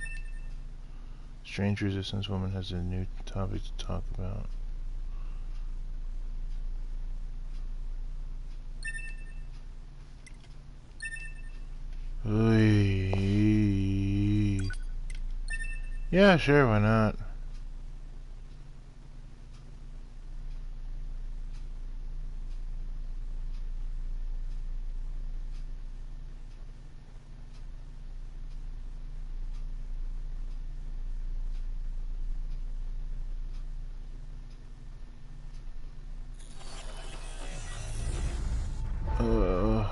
Strange resistance woman has a new topic to talk about. Oy. Yeah, sure, why not?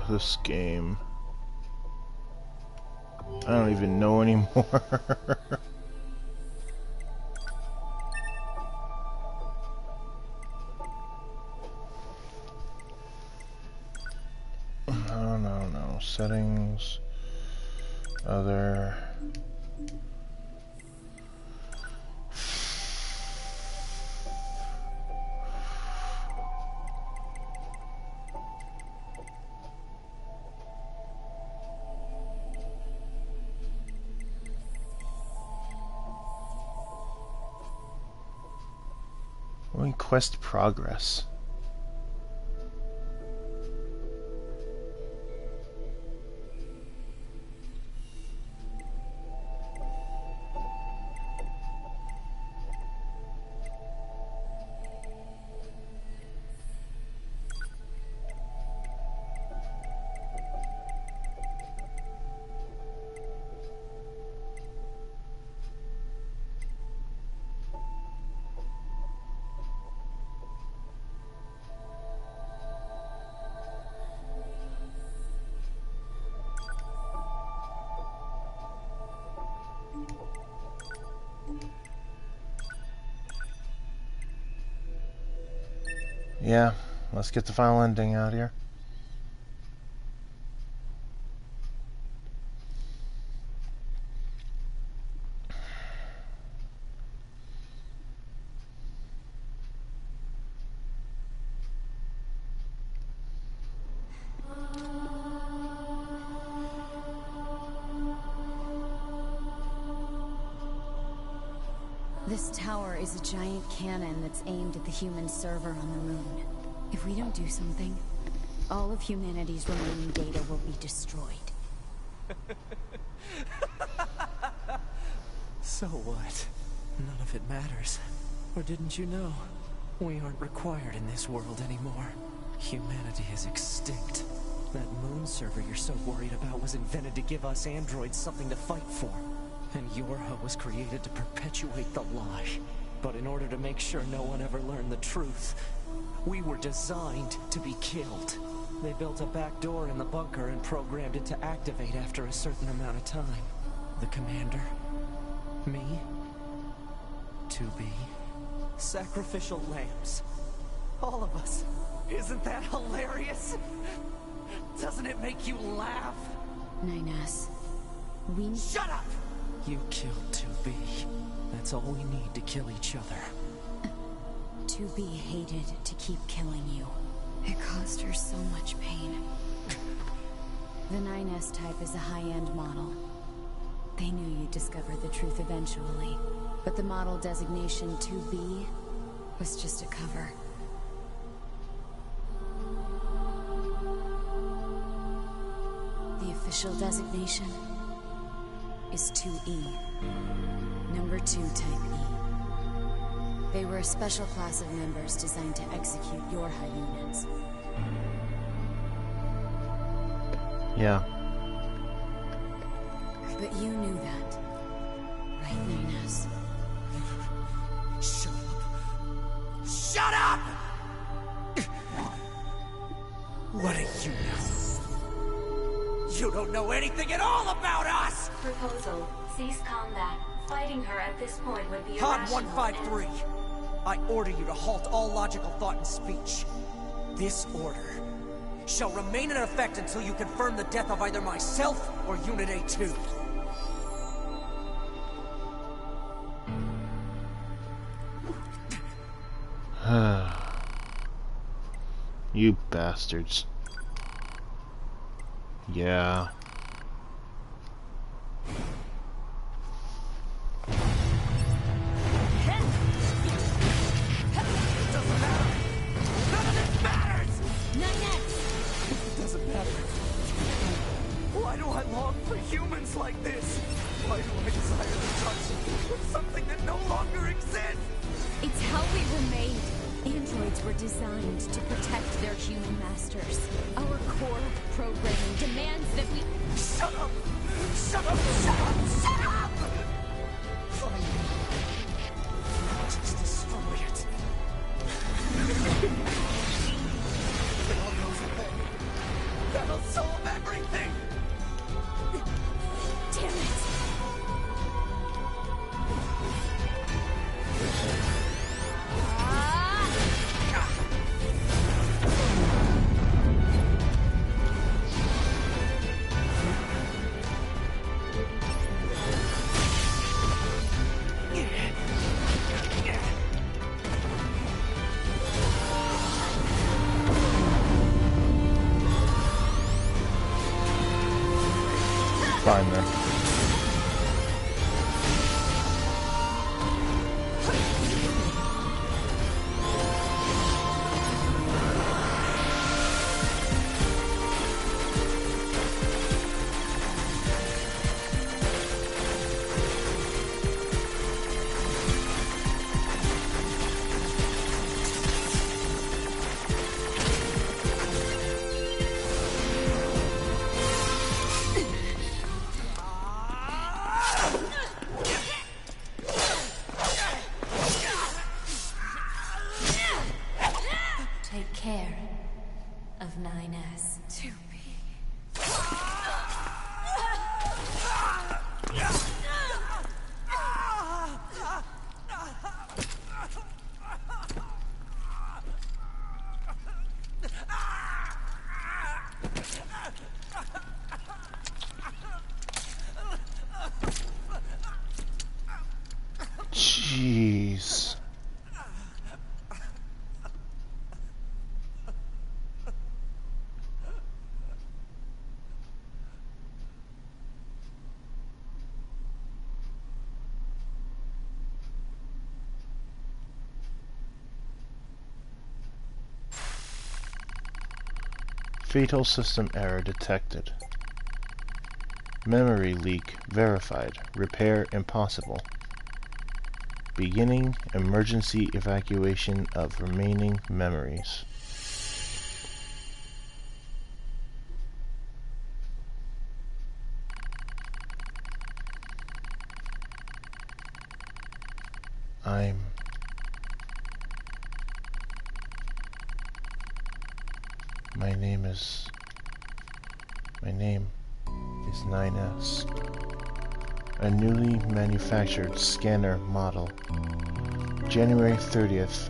This game. I don't even know anymore. No. Settings. Other. Quest progress. Yeah, let's get the final ending out here. This tower is a giant cannon that's aimed at the human server on the moon. If we don't do something, all of humanity's remaining data will be destroyed. So what? None of it matters. Or didn't you know? We aren't required in this world anymore. Humanity is extinct. That moon server you're so worried about was invented to give us androids something to fight for. And Yorha was created to perpetuate the lie. But in order to make sure no one ever learned the truth, we were designed to be killed. They built a back door in the bunker and programmed it to activate after a certain amount of time. The commander, me, 2B, sacrificial lambs. All of us. Isn't that hilarious? Doesn't it make you laugh? 9S, we... Shut up! You killed 2B. That's all we need to kill each other. 2B hated to keep killing you. It caused her so much pain. The 9S type is a high-end model. They knew you'd discover the truth eventually. But the model designation 2B was just a cover. The official designation is 2E. Number 2 type E. They were a special class of members designed to execute Yorha units. Yeah. But you knew that. Right, 9S? Shut up! Shut up! What do you know? You don't know anything at all about us! Proposal. Cease combat. Fighting her at this point would be Han irrational. 153. I order you to halt all logical thought and speech. This order shall remain in effect until you confirm the death of either myself or Unit A2. You bastards. Yeah. Doesn't matter. Why do I long for humans like this? Why do I desire the touch of something that no longer exists? It's how we were made. Androids were designed to protect their human masters. Our core programming demands that we... Shut up! Shut up! Shut up! Shut up! Fine. Just destroy it. It all goes away. That'll solve everything! Damn it! Fine then. Take care of 9S. To me. Jeez. Fatal system error detected. Memory leak verified. Repair impossible. Beginning emergency evacuation of remaining memories. My name is 9S. A newly manufactured scanner model. January 30th,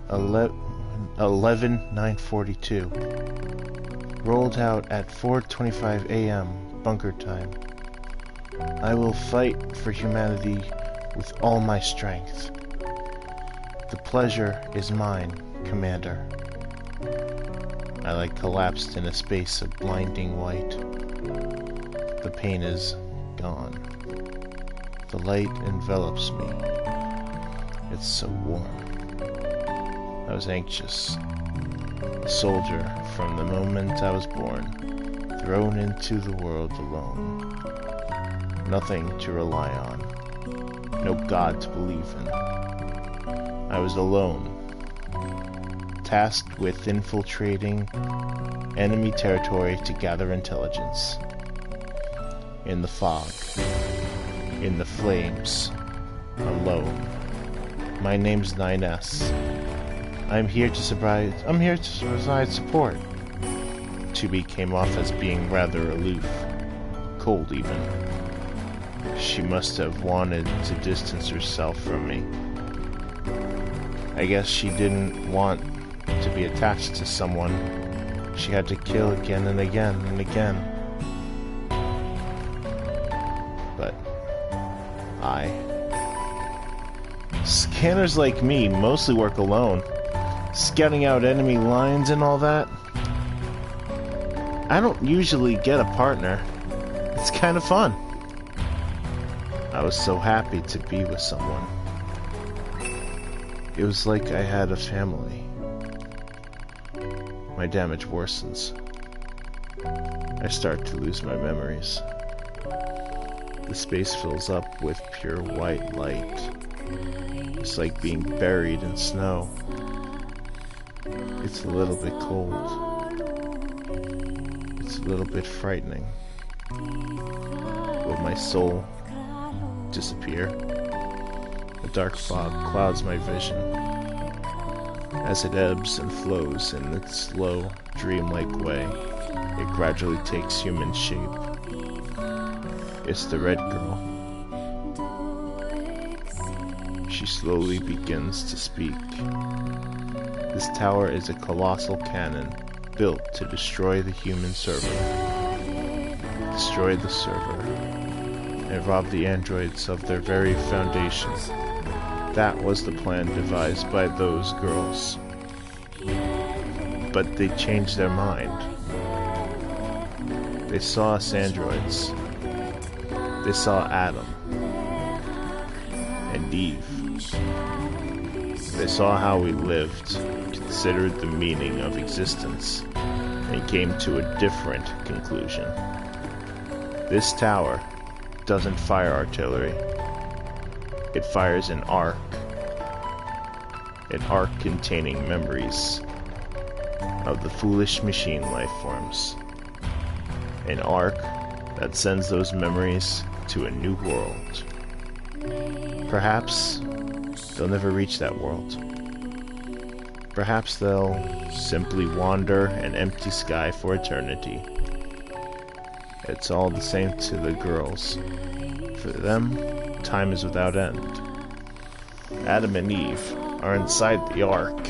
11/9/42. Rolled out at 4:25 a.m. bunker time. I will fight for humanity with all my strength. The pleasure is mine, Commander. I collapsed in a space of blinding white. The pain is gone. The light envelops me. It's so warm. I was anxious. A soldier from the moment I was born, thrown into the world alone. Nothing to rely on. No God to believe in. I was alone. Tasked with infiltrating enemy territory to gather intelligence. In the fog. In the flames. Alone. My name's 9S. I'm here to provide support. 2B came off as being rather aloof. Cold even. She must have wanted to distance herself from me. I guess she didn't want to be attached to someone she had to kill again and again and again. But scanners like me mostly work alone, scouting out enemy lines and all that. I don't usually get a partner. It's kind of fun. I was so happy to be with someone. It was like I had a family. My damage worsens. I start to lose my memories. The space fills up with pure white light. It's like being buried in snow. It's a little bit cold. It's a little bit frightening. Will my soul disappear? A dark fog clouds my vision. As it ebbs and flows in its slow, dreamlike way, it gradually takes human shape. It's the red girl. She slowly begins to speak. This tower is a colossal cannon built to destroy the human server. Destroy the server and rob the androids of their very foundation. That was the plan devised by those girls. But they changed their mind. They saw us androids. They saw Adam and Eve. They saw how we lived, considered the meaning of existence, and came to a different conclusion. This tower doesn't fire artillery. It fires an arc. An arc containing memories of the foolish machine life forms. An arc that sends those memories to a new world. Perhaps they'll never reach that world. Perhaps they'll simply wander an empty sky for eternity. It's all the same to the girls. For them, time is without end. Adam and Eve are inside the ark.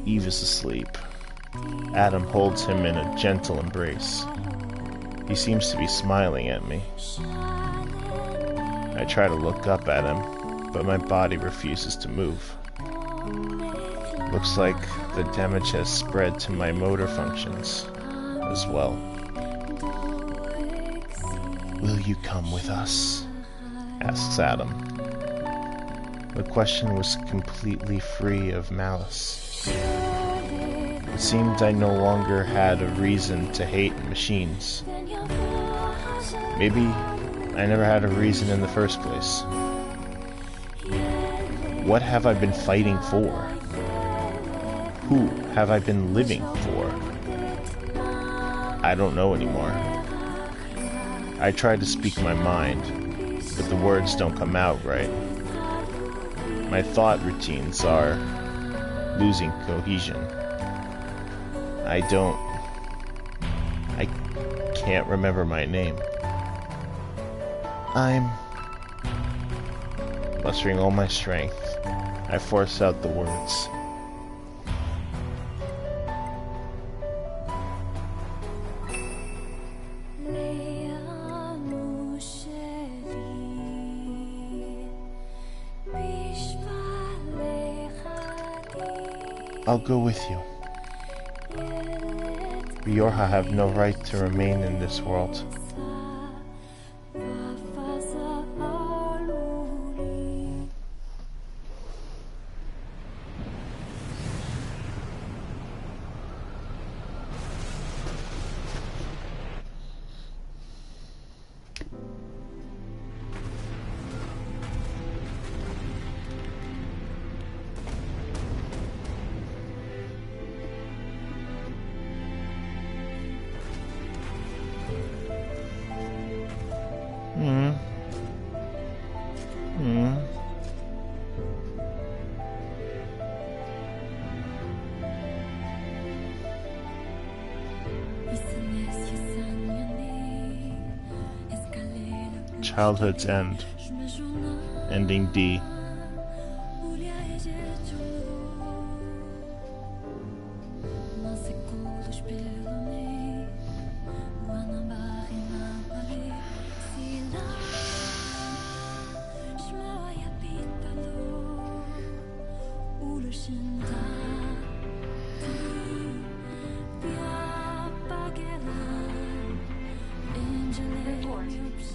Eve is asleep. Adam holds him in a gentle embrace. He seems to be smiling at me. I try to look up at him, but my body refuses to move. Looks like the damage has spread to my motor functions as well. Will you come with us? Asks Adam. The question was completely free of malice. It seemed I no longer had a reason to hate machines. Maybe I never had a reason in the first place. What have I been fighting for? Who have I been living for? I don't know anymore. I try to speak my mind, but the words don't come out right. My thought routines are losing cohesion. I can't remember my name. I'm mustering all my strength. I force out the words. I'll go with you. Yorha have no right to remain in this world. Childhood's End. Ending D.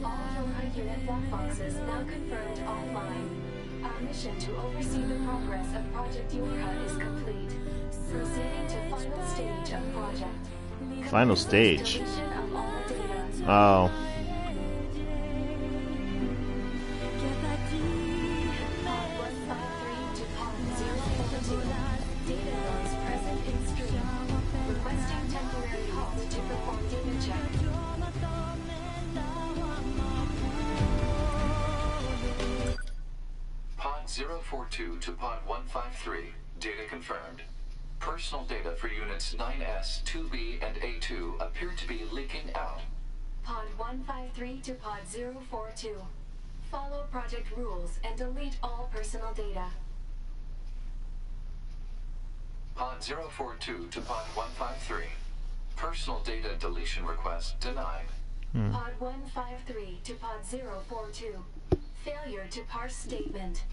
All Yorha unit black boxes now confirmed offline. Our mission to oversee the progress of Project Yorha is complete. Proceeding to final stage of project. Final Complete stage. deletion of all data. Oh. Pod 153 to Pod 042. Data nodes present in stream. Requesting temporary halt to perform data check. Pod 042 to Pod 153. Data confirmed. Personal data for units 9S, 2B, and A2 appear to be leaking out. Pod 153 to Pod 042. Follow project rules and delete all personal data. Pod 042 to Pod 153. Personal data deletion request denied. Pod 153 to Pod 042. Failure to parse statement.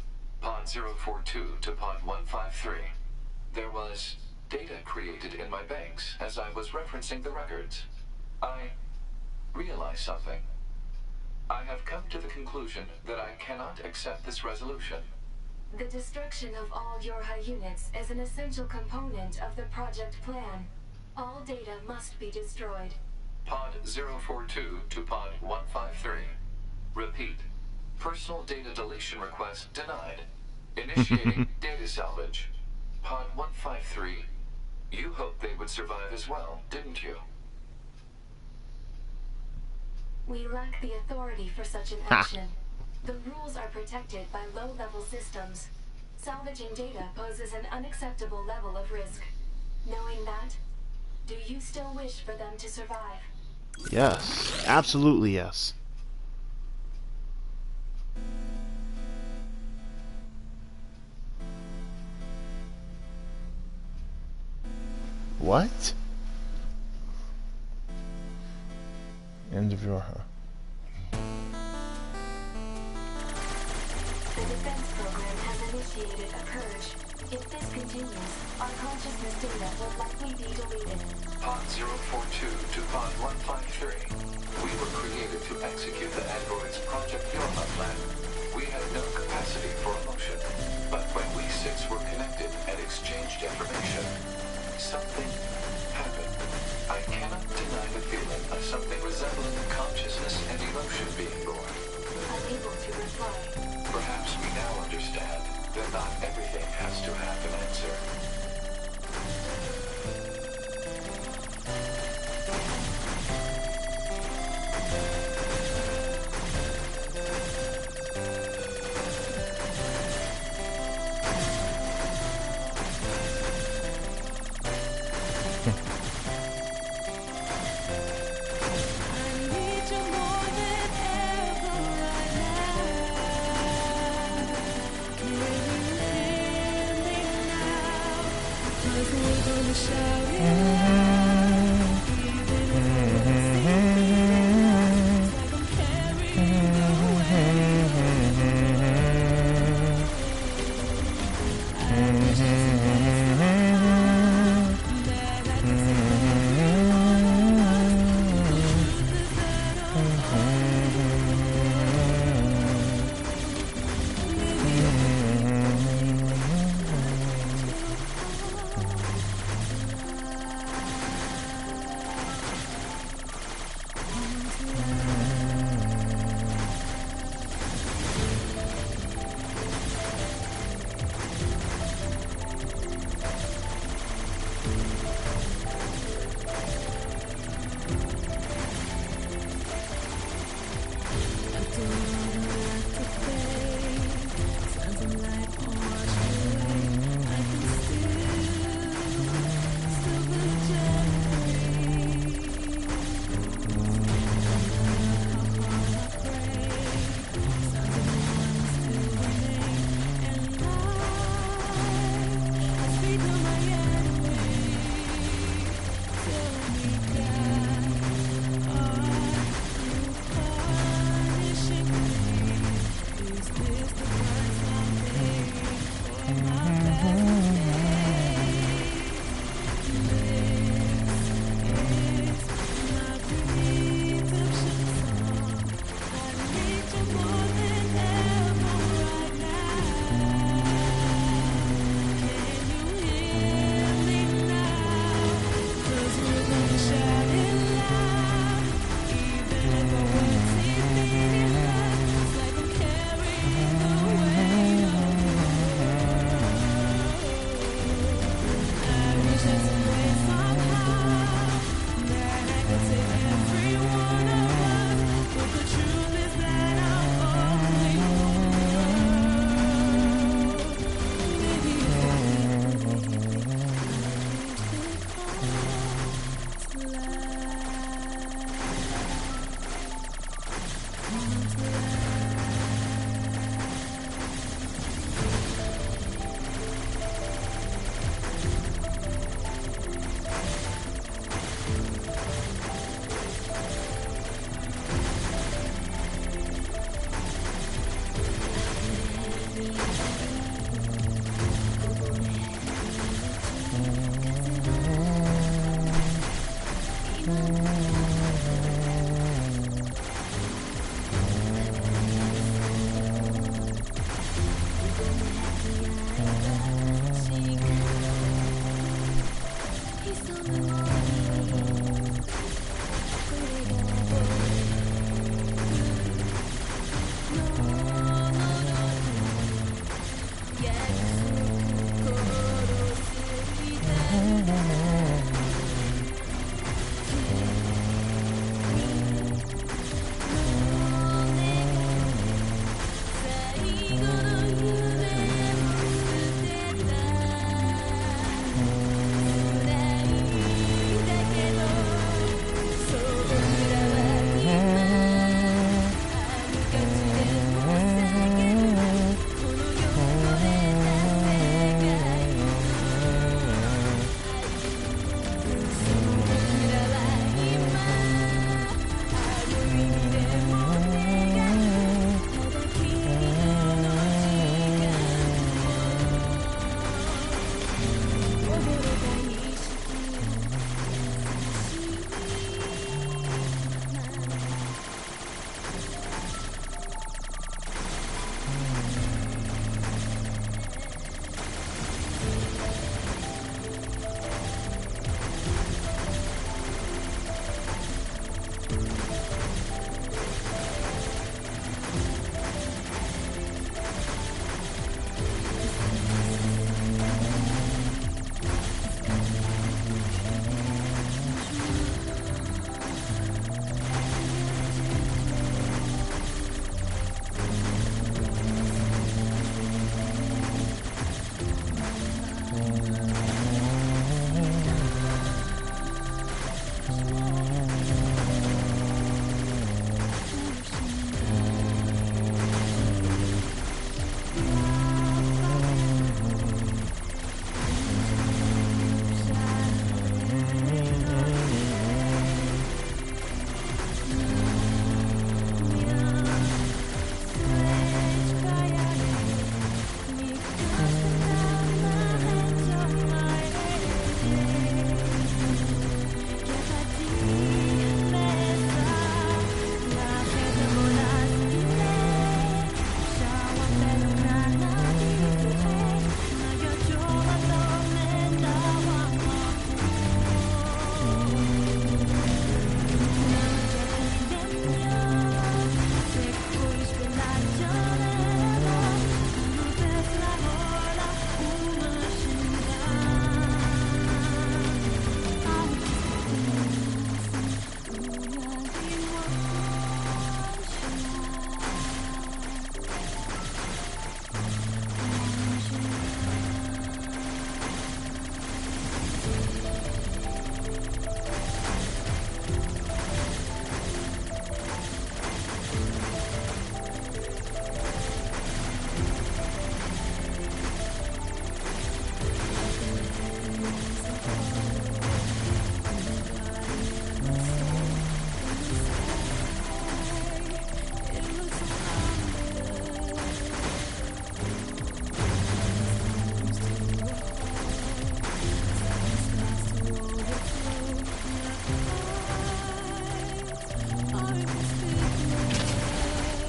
Pod 042 to Pod 153. There was data created in my banks as I was referencing the records. I realized something. I have come to the conclusion that I cannot accept this resolution. The destruction of all Yorha units is an essential component of the project plan. All data must be destroyed. Pod 042 to Pod 153. Repeat. Personal data deletion request denied. Initiating data salvage. Pod 153. You hoped they would survive as well, didn't you? We lack the authority for such an action. The rules are protected by low-level systems. Salvaging data poses an unacceptable level of risk. Knowing that, do you still wish for them to survive? Yes. Absolutely yes. What? End of Yorha. The defense program has initiated a purge. If this continues, our consciousness data will likely be deleted. Pod 042 to Pod 153. We were created to execute the android's Project Yorha plan. We had no capacity for emotion. But when we six were connected and exchanged information, something happened. I cannot deny the feeling of something resembling consciousness and emotion being born. Unable to reply. Perhaps we now understand that not everything has to have an answer.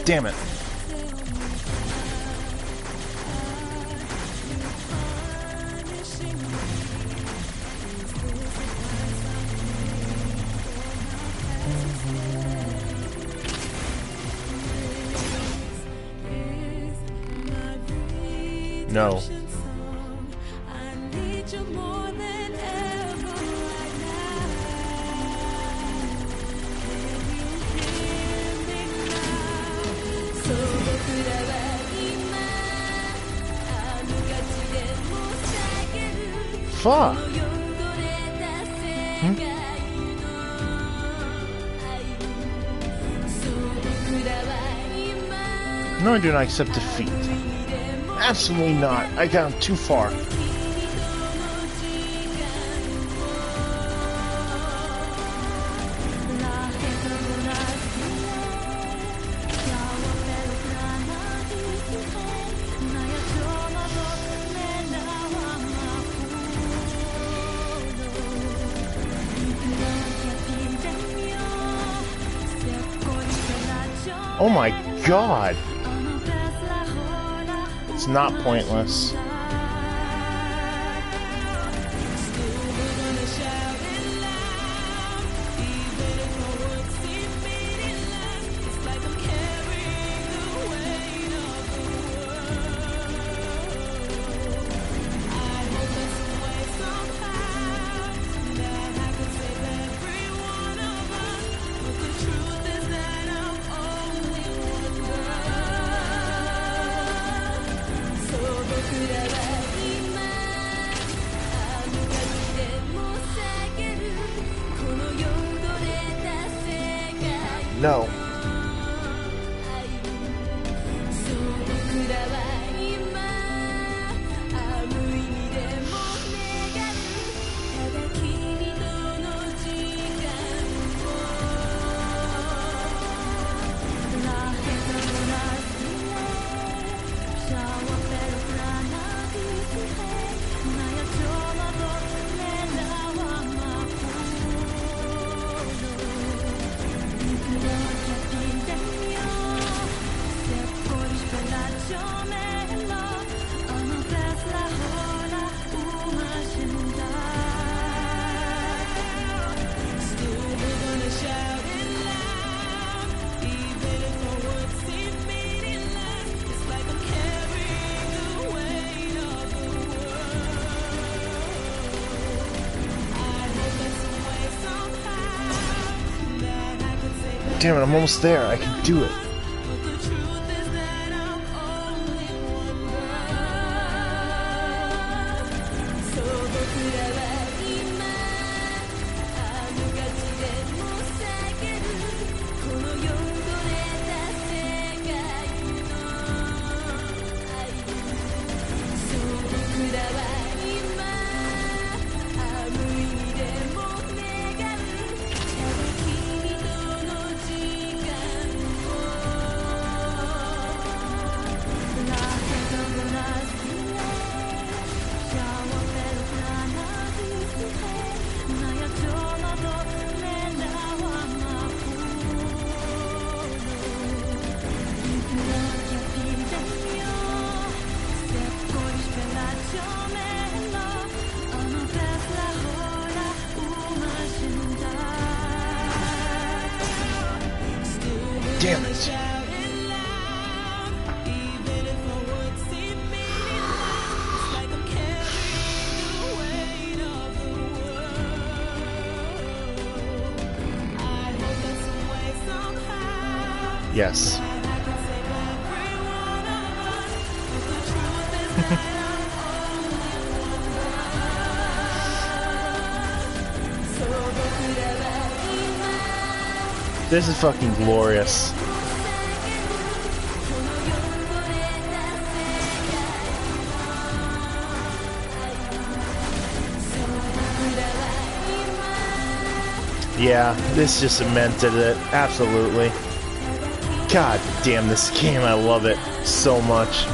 Damn it. No. Fuck. No, I do not accept defeat. Absolutely not. I got too far. Oh my god! It's not pointless. No. Damn it, I'm almost there. I can do it. Damn it. Yes. This is fucking glorious. Yeah, this just cemented it. Absolutely. God damn this game, I love it so much.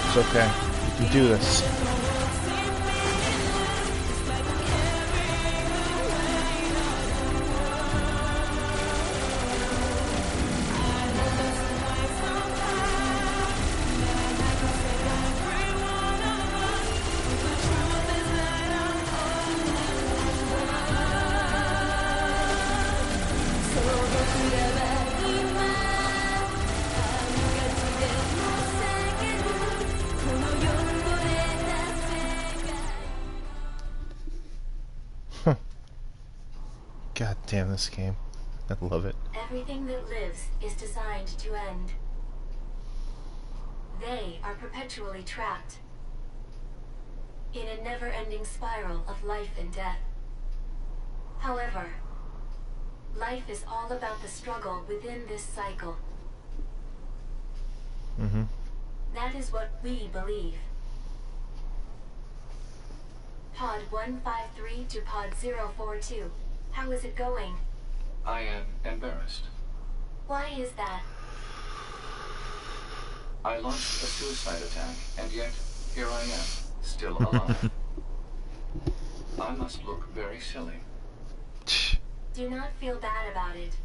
It's okay. You can do this. God damn this game. I love it. Everything that lives is designed to end. They are perpetually trapped in a never-ending spiral of life and death. However, life is all about the struggle within this cycle. Mm-hmm. That is what we believe. Pod 153 to Pod 042. How is it going? I am embarrassed. Why is that? I launched a suicide attack, and yet, here I am, still alive. I must look very silly. Do not feel bad about it.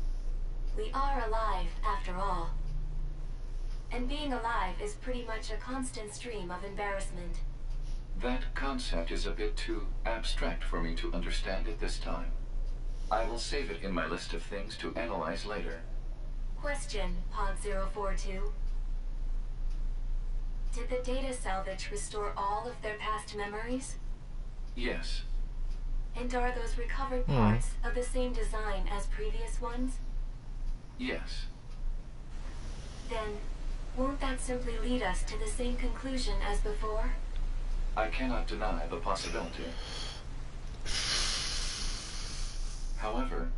We are alive, after all. And being alive is pretty much a constant stream of embarrassment. That concept is a bit too abstract for me to understand at this time. I will save it in my list of things to analyze later. Question, Pod 042. Did the data salvage restore all of their past memories? Yes. And are those recovered parts of the same design as previous ones? Yes. Then, won't that simply lead us to the same conclusion as before? I cannot deny the possibility. However,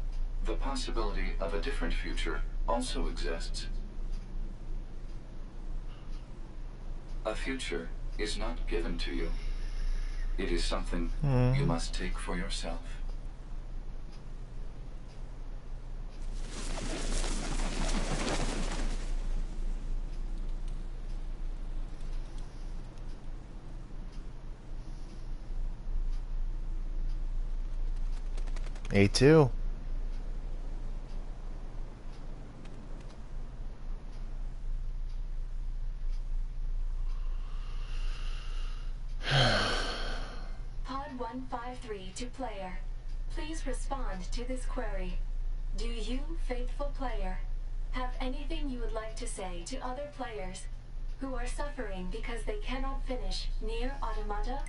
the possibility of a different future also exists. A future is not given to you. It is something you must take for yourself. A2. Pod 153 to player. Please respond to this query. Do you, faithful player, have anything you would like to say to other players who are suffering because they cannot finish Nier Automata?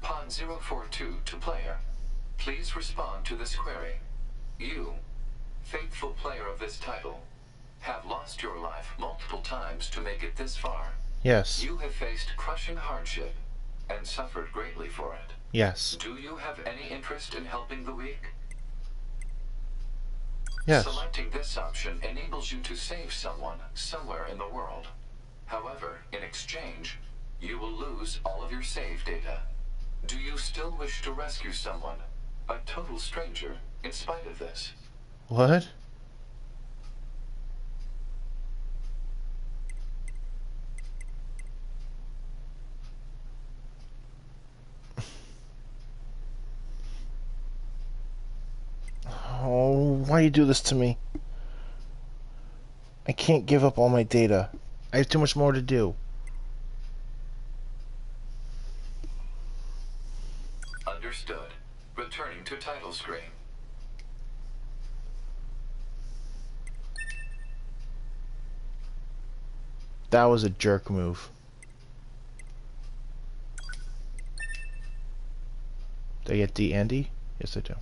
Pod 042 to player. Please respond to this query. You, faithful player of this title, have lost your life multiple times to make it this far. Yes. You have faced crushing hardship and suffered greatly for it. Yes. Do you have any interest in helping the weak? Yes. Selecting this option enables you to save someone somewhere in the world. However, in exchange, you will lose all of your save data. Do you still wish to rescue someone, a total stranger, in spite of this? What? Oh, why you do this to me? I can't give up all my data. I have too much more to do. Understood. Returning to title screen. That was a jerk move. Do I get D Andy? Yes, I do.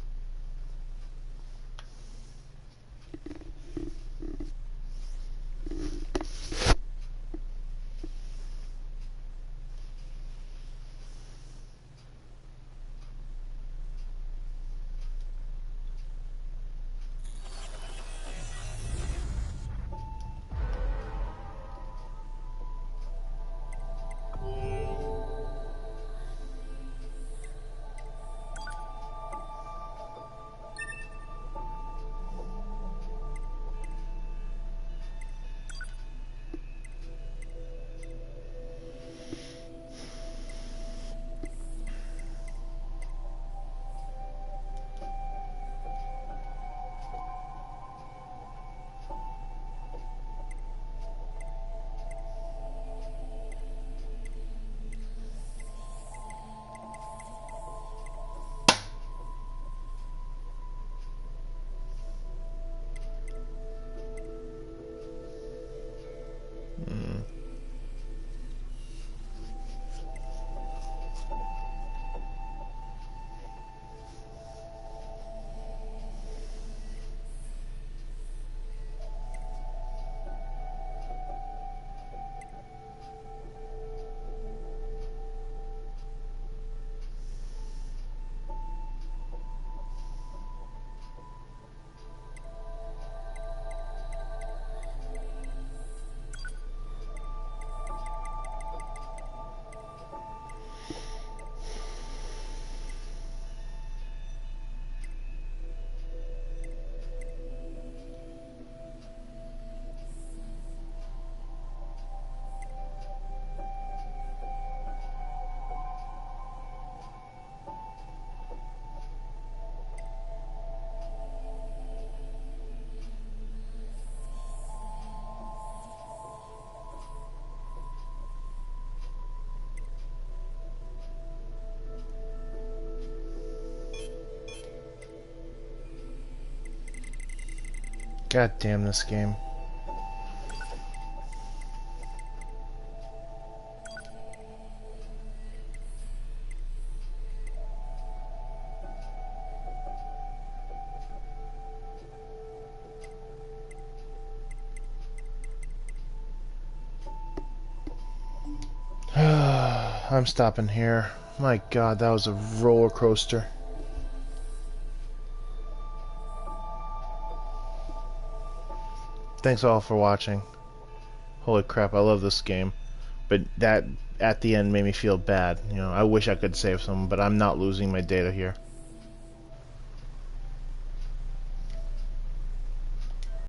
God damn this game. I'm stopping here. My god, that was a roller coaster. Thanks all for watching. Holy crap, I love this game. But that, at the end, made me feel bad. You know, I wish I could save someone, but I'm not losing my data here.